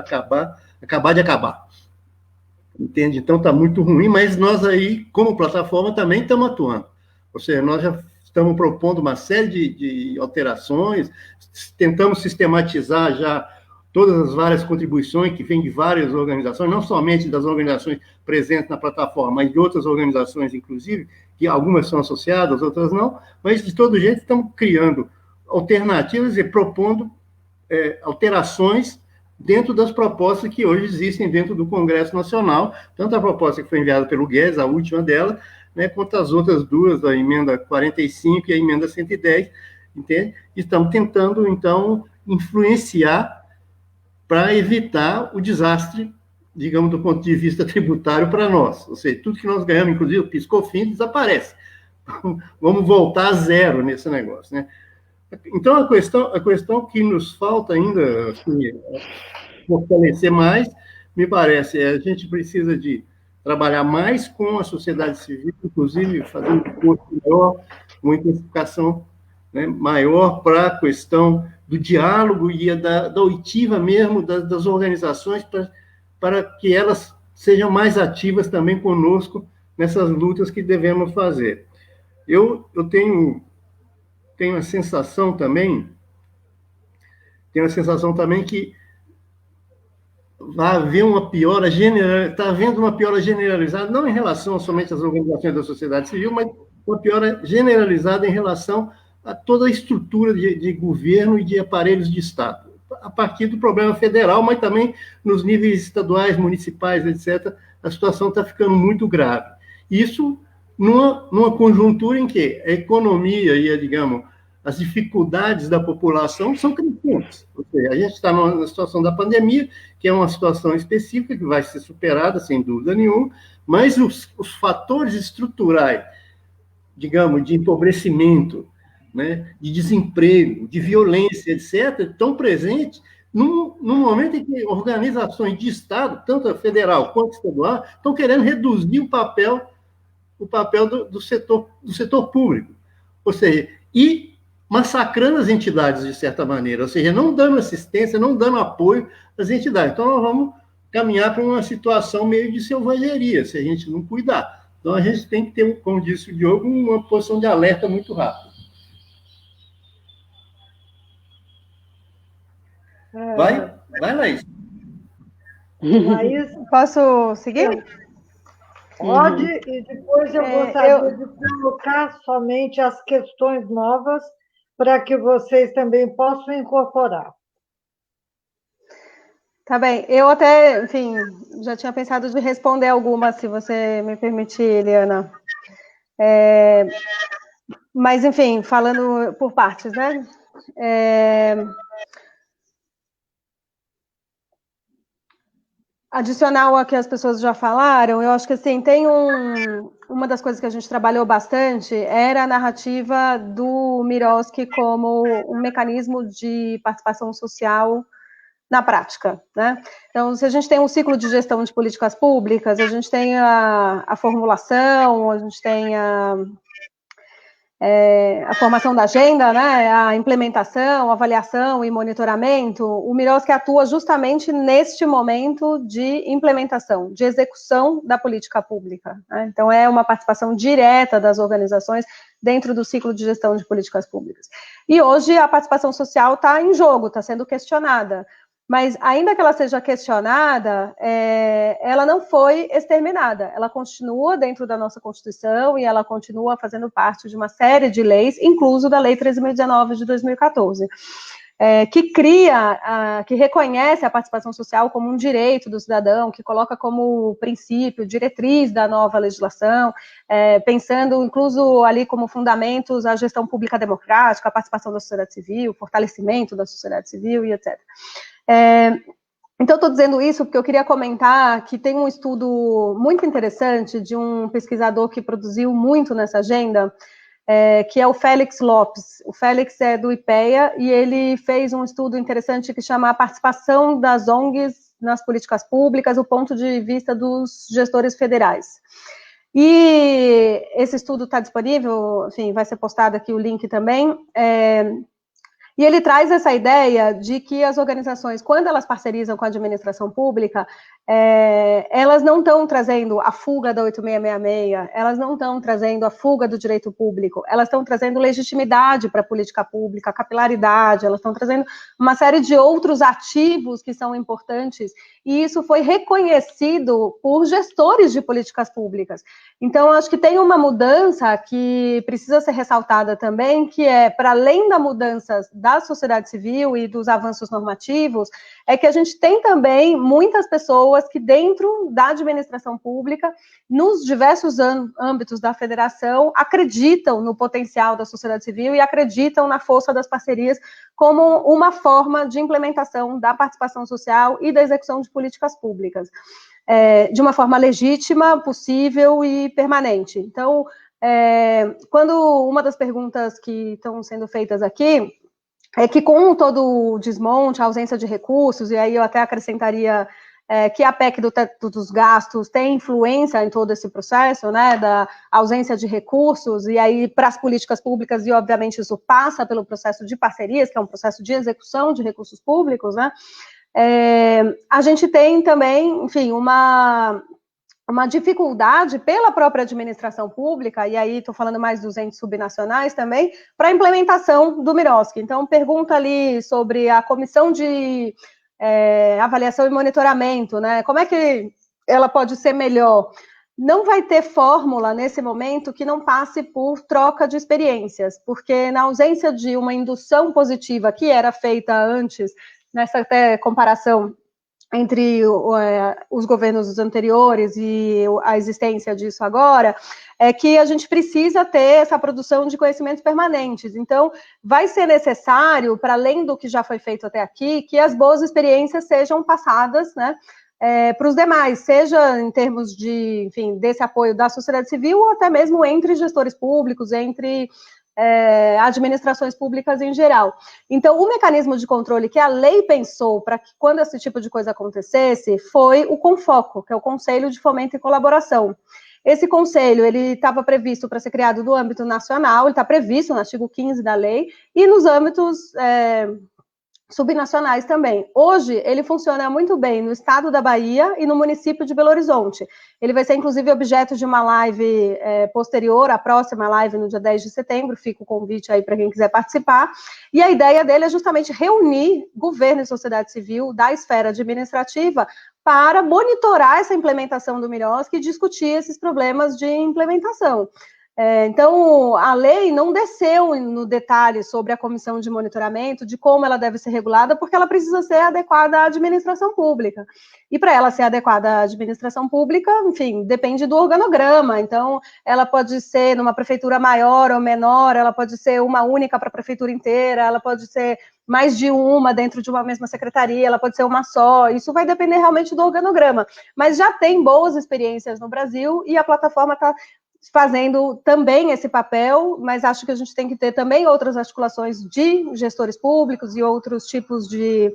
acabar de acabar. Entende? Então, está muito ruim, mas nós aí, como plataforma, também estamos atuando. Ou seja, nós já estamos propondo uma série de alterações, tentamos sistematizar já todas as várias contribuições que vêm de várias organizações, não somente das organizações presentes na plataforma, mas de outras organizações, inclusive, que algumas são associadas, outras não, mas, de todo jeito, estamos criando alternativas e propondo alterações dentro das propostas que hoje existem dentro do Congresso Nacional, tanto a proposta que foi enviada pelo Guedes, a última dela, né, quanto as outras duas, a emenda 45 e a emenda 110, entende? Estamos tentando, então, influenciar para evitar o desastre, digamos, do ponto de vista tributário para nós. Ou seja, tudo que nós ganhamos, inclusive o PIS/COFINS, desaparece. Vamos voltar a zero nesse negócio, né? Então, a questão que nos falta ainda assim, fortalecer mais, me parece, a gente precisa de trabalhar mais com a sociedade civil, inclusive fazer um esforço maior, uma intensificação, né, maior para a questão do diálogo e da oitiva mesmo das organizações, para que elas sejam mais ativas também conosco nessas lutas que devemos fazer. Eu tenho a sensação também que vai haver uma piora generalizada, está havendo uma piora generalizada, não em relação somente às organizações da sociedade civil, mas uma piora generalizada em relação a toda a estrutura de governo e de aparelhos de Estado, a partir do problema federal, mas também nos níveis estaduais, municipais, etc., a situação está ficando muito grave. Isso numa conjuntura em que a economia e, digamos, as dificuldades da população são crescentes. Ou seja, a gente está na situação da pandemia, que é uma situação específica, que vai ser superada, sem dúvida nenhuma, mas os fatores estruturais, digamos, de empobrecimento, né, de desemprego, de violência, etc., estão presentes num momento em que organizações de Estado, tanto a federal quanto a estadual, estão querendo reduzir o papel do setor público. Ou seja, e massacrando as entidades, de certa maneira, ou seja, não dando assistência, não dando apoio às entidades. Então, nós vamos caminhar para uma situação meio de selvageria, se a gente não cuidar. Então, a gente tem que ter, como disse o Diogo, uma posição de alerta muito rápida. Vai, Laís. Laís, posso seguir? Pode, e depois eu gostaria de colocar somente as questões novas para que vocês também possam incorporar. Tá bem, eu até, enfim, já tinha pensado de responder algumas, se você me permitir, Eliana. Mas, enfim, falando por partes, né? Adicional ao que as pessoas já falaram, eu acho que, assim, tem uma das coisas que a gente trabalhou bastante era a narrativa do Miroski como um mecanismo de participação social na prática, né? Então, se a gente tem um ciclo de gestão de políticas públicas, a gente tem a formulação, a gente tem a formação da agenda, né, a implementação, avaliação e monitoramento, o Miroski atua justamente neste momento de implementação, de execução da política pública, né? Então, é uma participação direta das organizações dentro do ciclo de gestão de políticas públicas. E hoje a participação social está em jogo, está sendo questionada. Mas, ainda que ela seja questionada, ela não foi exterminada. Ela continua dentro da nossa Constituição e ela continua fazendo parte de uma série de leis, incluso da Lei 13.019 de 2014. que que reconhece a participação social como um direito do cidadão, que coloca como princípio, diretriz da nova legislação, pensando incluso ali como fundamentos a gestão pública democrática, a participação da sociedade civil, o fortalecimento da sociedade civil e etc. Então, estou dizendo isso porque eu queria comentar que tem um estudo muito interessante de um pesquisador que produziu muito nessa agenda, que é o Félix Lopes. O Félix é do IPEA e ele fez um estudo interessante que chama A Participação das ONGs nas Políticas Públicas, o ponto de vista dos gestores federais. E esse estudo está disponível, enfim, vai ser postado aqui o link também, e ele traz essa ideia de que as organizações, quando elas parcerizam com a administração pública, elas não estão trazendo a fuga da 8666, elas não estão trazendo a fuga do direito público, elas estão trazendo legitimidade para a política pública, capilaridade, elas estão trazendo uma série de outros ativos que são importantes, e isso foi reconhecido por gestores de políticas públicas. Então, acho que tem uma mudança que precisa ser ressaltada também, que para além da mudança da sociedade civil e dos avanços normativos, é que a gente tem também muitas pessoas que dentro da administração pública, nos diversos âmbitos da federação, acreditam no potencial da sociedade civil e acreditam na força das parcerias como uma forma de implementação da participação social e da execução de políticas públicas, de uma forma legítima, possível e permanente. Então, quando uma das perguntas que estão sendo feitas aqui é que com todo o desmonte, a ausência de recursos, e aí eu até acrescentaria que a PEC do teto dos gastos tem influência em todo esse processo, né, da ausência de recursos, e aí para as políticas públicas, e obviamente isso passa pelo processo de parcerias, que é um processo de execução de recursos públicos, né, a gente tem também, enfim, uma dificuldade pela própria administração pública, e aí estou falando mais dos entes subnacionais também, para a implementação do MIROSC. Então, pergunta ali sobre a comissão de avaliação e monitoramento, né? Como é que ela pode ser melhor? Não vai ter fórmula nesse momento que não passe por troca de experiências, porque na ausência de uma indução positiva que era feita antes, nessa até comparação entre os governos anteriores e a existência disso agora, é que a gente precisa ter essa produção de conhecimentos permanentes. Então, vai ser necessário, para além do que já foi feito até aqui, que as boas experiências sejam passadas, né, para os demais, seja em termos de, enfim, desse apoio da sociedade civil, ou até mesmo entre gestores públicos, entre administrações públicas em geral. Então, o mecanismo de controle que a lei pensou para que, quando esse tipo de coisa acontecesse, foi o CONFOCO, que é o Conselho de Fomento e Colaboração. Esse conselho, ele estava previsto para ser criado no âmbito nacional, ele está previsto no artigo 15 da lei, e nos âmbitos subnacionais também. Hoje, ele funciona muito bem no estado da Bahia e no município de Belo Horizonte. Ele vai ser, inclusive, objeto de uma live posterior, a próxima live no dia 10 de setembro, fica o convite aí para quem quiser participar, e a ideia dele é justamente reunir governo e sociedade civil da esfera administrativa para monitorar essa implementação do MIROSC e discutir esses problemas de implementação. Então, a lei não desceu no detalhe sobre a comissão de monitoramento, de como ela deve ser regulada, porque ela precisa ser adequada à administração pública. E para ela ser adequada à administração pública, enfim, depende do organograma. Então, ela pode ser numa prefeitura maior ou menor, ela pode ser uma única para a prefeitura inteira, ela pode ser mais de uma dentro de uma mesma secretaria, ela pode ser uma só, isso vai depender realmente do organograma. Mas já tem boas experiências no Brasil e a plataforma está fazendo também esse papel, mas acho que a gente tem que ter também outras articulações de gestores públicos e outros tipos de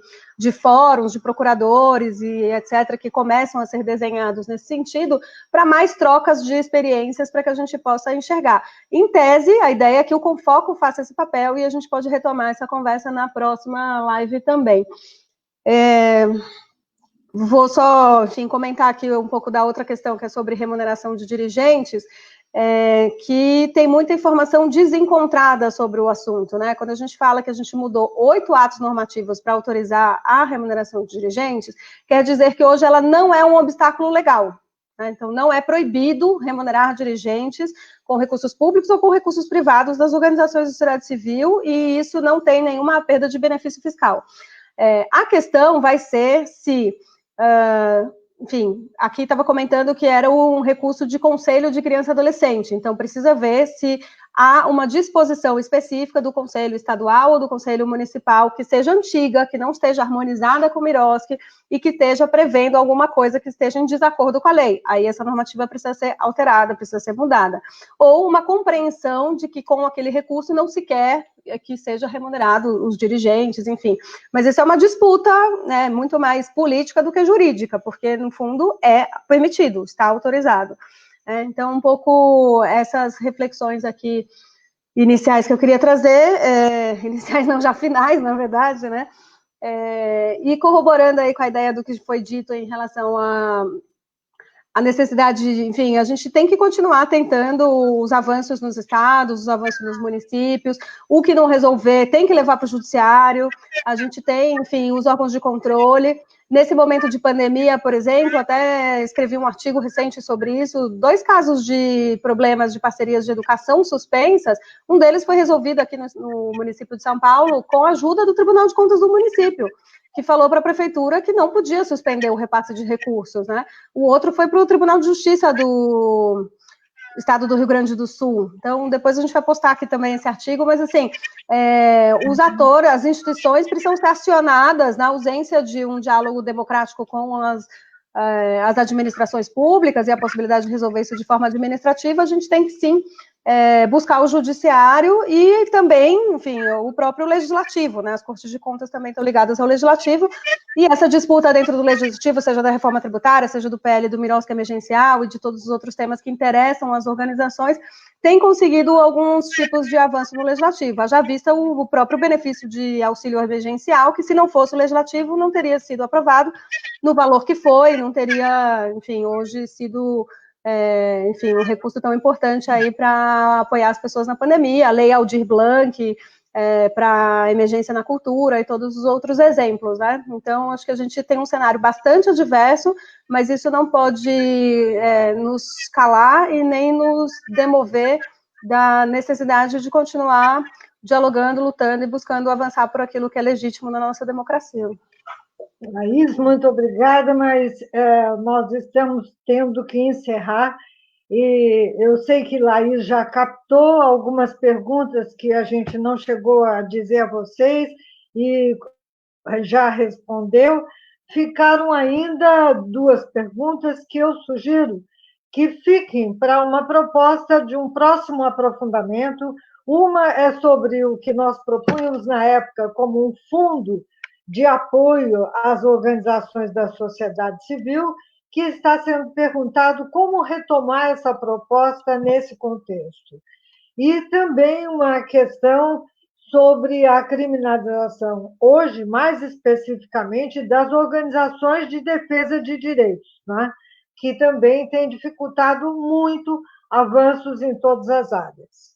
fóruns, de procuradores e etc., que começam a ser desenhados nesse sentido, para mais trocas de experiências para que a gente possa enxergar. Em tese, a ideia é que o CONFOCO faça esse papel e a gente pode retomar essa conversa na próxima live também. Vou só, enfim, comentar aqui um pouco da outra questão, que é sobre remuneração de dirigentes, que tem muita informação desencontrada sobre o assunto, né? Quando a gente fala que a gente mudou 8 atos normativos para autorizar a remuneração de dirigentes, quer dizer que hoje ela não é um obstáculo legal, né? Então, não é proibido remunerar dirigentes com recursos públicos ou com recursos privados das organizações da sociedade civil, e isso não tem nenhuma perda de benefício fiscal. A questão vai ser se... enfim, aqui estava comentando que era um recurso de conselho de criança e adolescente, então precisa ver se há uma disposição específica do Conselho Estadual ou do Conselho Municipal que seja antiga, que não esteja harmonizada com o MIROSC e que esteja prevendo alguma coisa que esteja em desacordo com a lei. Aí essa normativa precisa ser alterada, precisa ser mudada. Ou uma compreensão de que com aquele recurso não se quer que seja remunerado os dirigentes, enfim. Mas isso é uma disputa, né, muito mais política do que jurídica, porque, no fundo, é permitido, está autorizado. Então, um pouco essas reflexões aqui iniciais que eu queria trazer, iniciais não, já finais, na verdade, né? E corroborando aí com a ideia do que foi dito em relação a necessidade de, enfim, a gente tem que continuar tentando os avanços nos estados, os avanços nos municípios, o que não resolver tem que levar para o judiciário, a gente tem, enfim, os órgãos de controle. Nesse momento de pandemia, por exemplo, até escrevi um artigo recente sobre isso, 2 casos de problemas de parcerias de educação suspensas, um deles foi resolvido aqui no município de São Paulo com a ajuda do Tribunal de Contas do município, que falou para a prefeitura que não podia suspender o repasse de recursos, né? O outro foi para o Tribunal de Justiça do Estado do Rio Grande do Sul. Então, depois a gente vai postar aqui também esse artigo, mas, assim, os atores, as instituições precisam ser acionadas na ausência de um diálogo democrático com as administrações públicas e a possibilidade de resolver isso de forma administrativa. A gente tem que, sim, buscar o judiciário e também, enfim, o próprio legislativo, né? As cortes de contas também estão ligadas ao legislativo, e essa disputa dentro do legislativo, seja da reforma tributária, seja do PL do MIROSC emergencial e de todos os outros temas que interessam as organizações, tem conseguido alguns tipos de avanço no legislativo. Haja vista o próprio benefício de auxílio emergencial, que se não fosse o legislativo não teria sido aprovado no valor que foi, não teria, enfim, hoje sido... enfim, um recurso tão importante aí para apoiar as pessoas na pandemia, a Lei Aldir Blanc, para emergência na cultura e todos os outros exemplos, né? Então, acho que a gente tem um cenário bastante adverso, mas isso não pode nos calar e nem nos demover da necessidade de continuar dialogando, lutando e buscando avançar por aquilo que é legítimo na nossa democracia. Laís, muito obrigada, mas nós estamos tendo que encerrar, e eu sei que Laís já captou algumas perguntas que a gente não chegou a dizer a vocês, e já respondeu. Ficaram ainda 2 perguntas que eu sugiro que fiquem para uma proposta de um próximo aprofundamento. Uma é sobre o que nós propunhamos na época como um fundo de apoio às organizações da sociedade civil, que está sendo perguntado como retomar essa proposta nesse contexto. E também uma questão sobre a criminalização, hoje, mais especificamente, das organizações de defesa de direitos, né? Que também tem dificultado muito avanços em todas as áreas.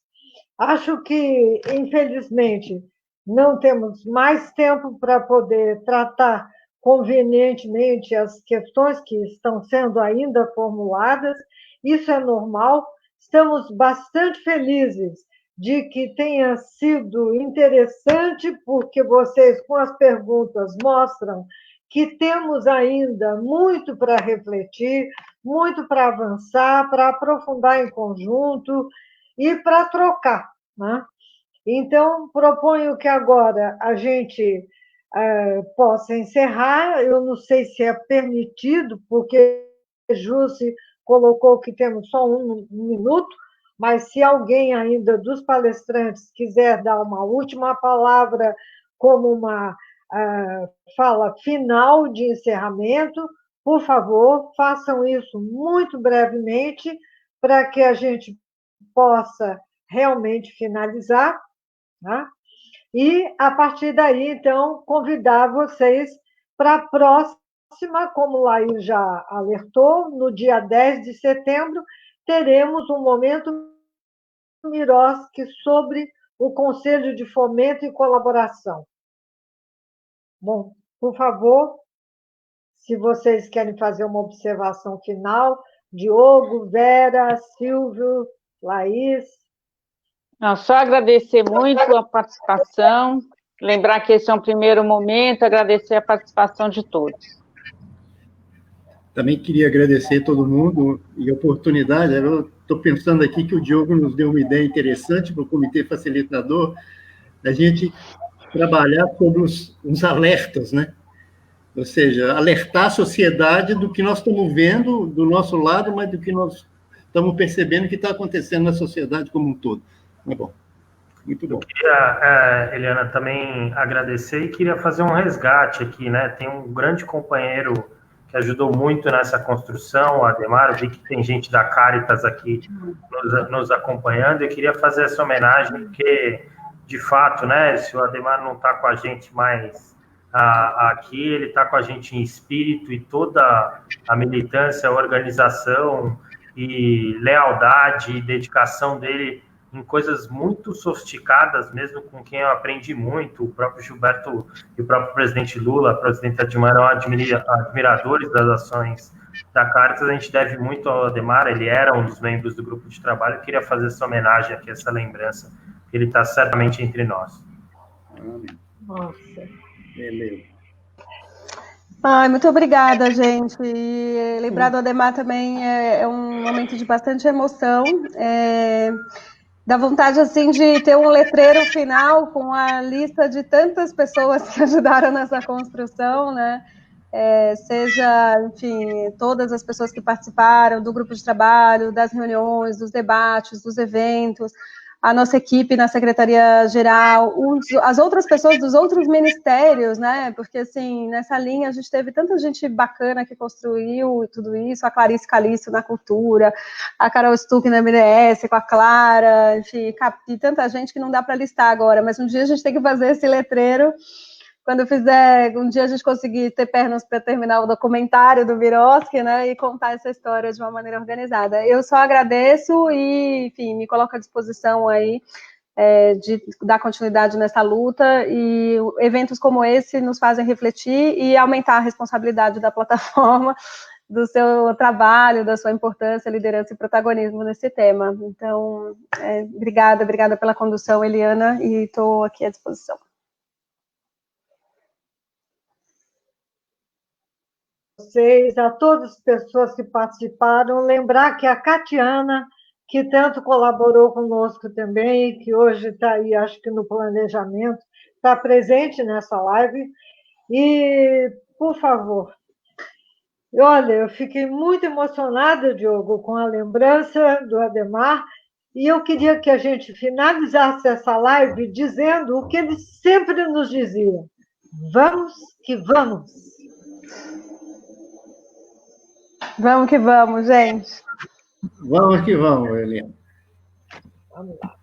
Acho que, infelizmente, não temos mais tempo para poder tratar convenientemente as questões que estão sendo ainda formuladas. Isso é normal. Estamos bastante felizes de que tenha sido interessante, porque vocês, com as perguntas, mostram que temos ainda muito para refletir, muito para avançar, para aprofundar em conjunto e para trocar, né? Então, proponho que agora a gente possa encerrar. Eu não sei se é permitido, porque Jussi colocou que temos só 1 minuto, mas se alguém ainda dos palestrantes quiser dar uma última palavra como uma fala final de encerramento, por favor, façam isso muito brevemente, para que a gente possa realmente finalizar, né? E, a partir daí, então, convidar vocês para a próxima, como o Laís já alertou, no dia 10 de setembro, teremos um momento MIROSC sobre o Conselho de Fomento e Colaboração. Bom, por favor, se vocês querem fazer uma observação final, Diogo, Vera, Silvio, Laís. Não, só agradecer muito a participação, lembrar que esse é um primeiro momento, agradecer a participação de todos. Também queria agradecer a todo mundo e a oportunidade. Eu estou pensando aqui que o Diogo nos deu uma ideia interessante para o Comitê Facilitador, da gente trabalhar sobre os alertas, né? Ou seja, alertar a sociedade do que nós estamos vendo do nosso lado, mas do que nós estamos percebendo que está acontecendo na sociedade como um todo. É bom. Muito bom. Eu queria, Eliana, também agradecer e queria fazer um resgate aqui, né? Tem um grande companheiro que ajudou muito nessa construção, o Ademar. Eu vi que tem gente da Caritas aqui nos acompanhando. Eu queria fazer essa homenagem, porque, de fato, né, se o Ademar não está com a gente mais aqui, ele está com a gente em espírito, e toda a militância, a organização e lealdade e dedicação dele em coisas muito sofisticadas, mesmo com quem eu aprendi muito. O próprio Gilberto e o próprio presidente Lula, a presidenta Dilma, eram admiradores das ações da Caritas. A gente deve muito ao Ademar, ele era um dos membros do grupo de trabalho. Eu queria fazer essa homenagem aqui, essa lembrança, que ele está certamente entre nós. Nossa. Beleza. Ai, muito obrigada, gente. E lembrar do Ademar também é um momento de bastante emoção. Dá vontade, assim, de ter um letreiro final com a lista de tantas pessoas que ajudaram nessa construção, né? Seja, enfim, todas as pessoas que participaram do grupo de trabalho, das reuniões, dos debates, dos eventos, a nossa equipe na Secretaria-Geral, as outras pessoas dos outros ministérios, né? Porque, assim, nessa linha a gente teve tanta gente bacana que construiu tudo isso, a Clarice Calixto na Cultura, a Carol Stuck na MDS, com a Clara, enfim, e tanta gente que não dá para listar agora, mas um dia a gente tem que fazer esse letreiro. Quando um dia a gente conseguir ter pernas para terminar o documentário do Viroski, né, e contar essa história de uma maneira organizada. Eu só agradeço e, enfim, me coloco à disposição aí de dar continuidade nessa luta, e eventos como esse nos fazem refletir e aumentar a responsabilidade da plataforma, do seu trabalho, da sua importância, liderança e protagonismo nesse tema. Então, obrigada pela condução, Eliana, e estou aqui à disposição. Vocês, a todas as pessoas que participaram, lembrar que a Catiana, que tanto colaborou conosco também, que hoje está aí, acho que no planejamento, está presente nessa live. E, por favor, olha, eu fiquei muito emocionada, Diogo, com a lembrança do Ademar, e eu queria que a gente finalizasse essa live dizendo o que ele sempre nos dizia: vamos que vamos. Vamos que vamos, gente. Vamos que vamos, Eliana. Vamos lá.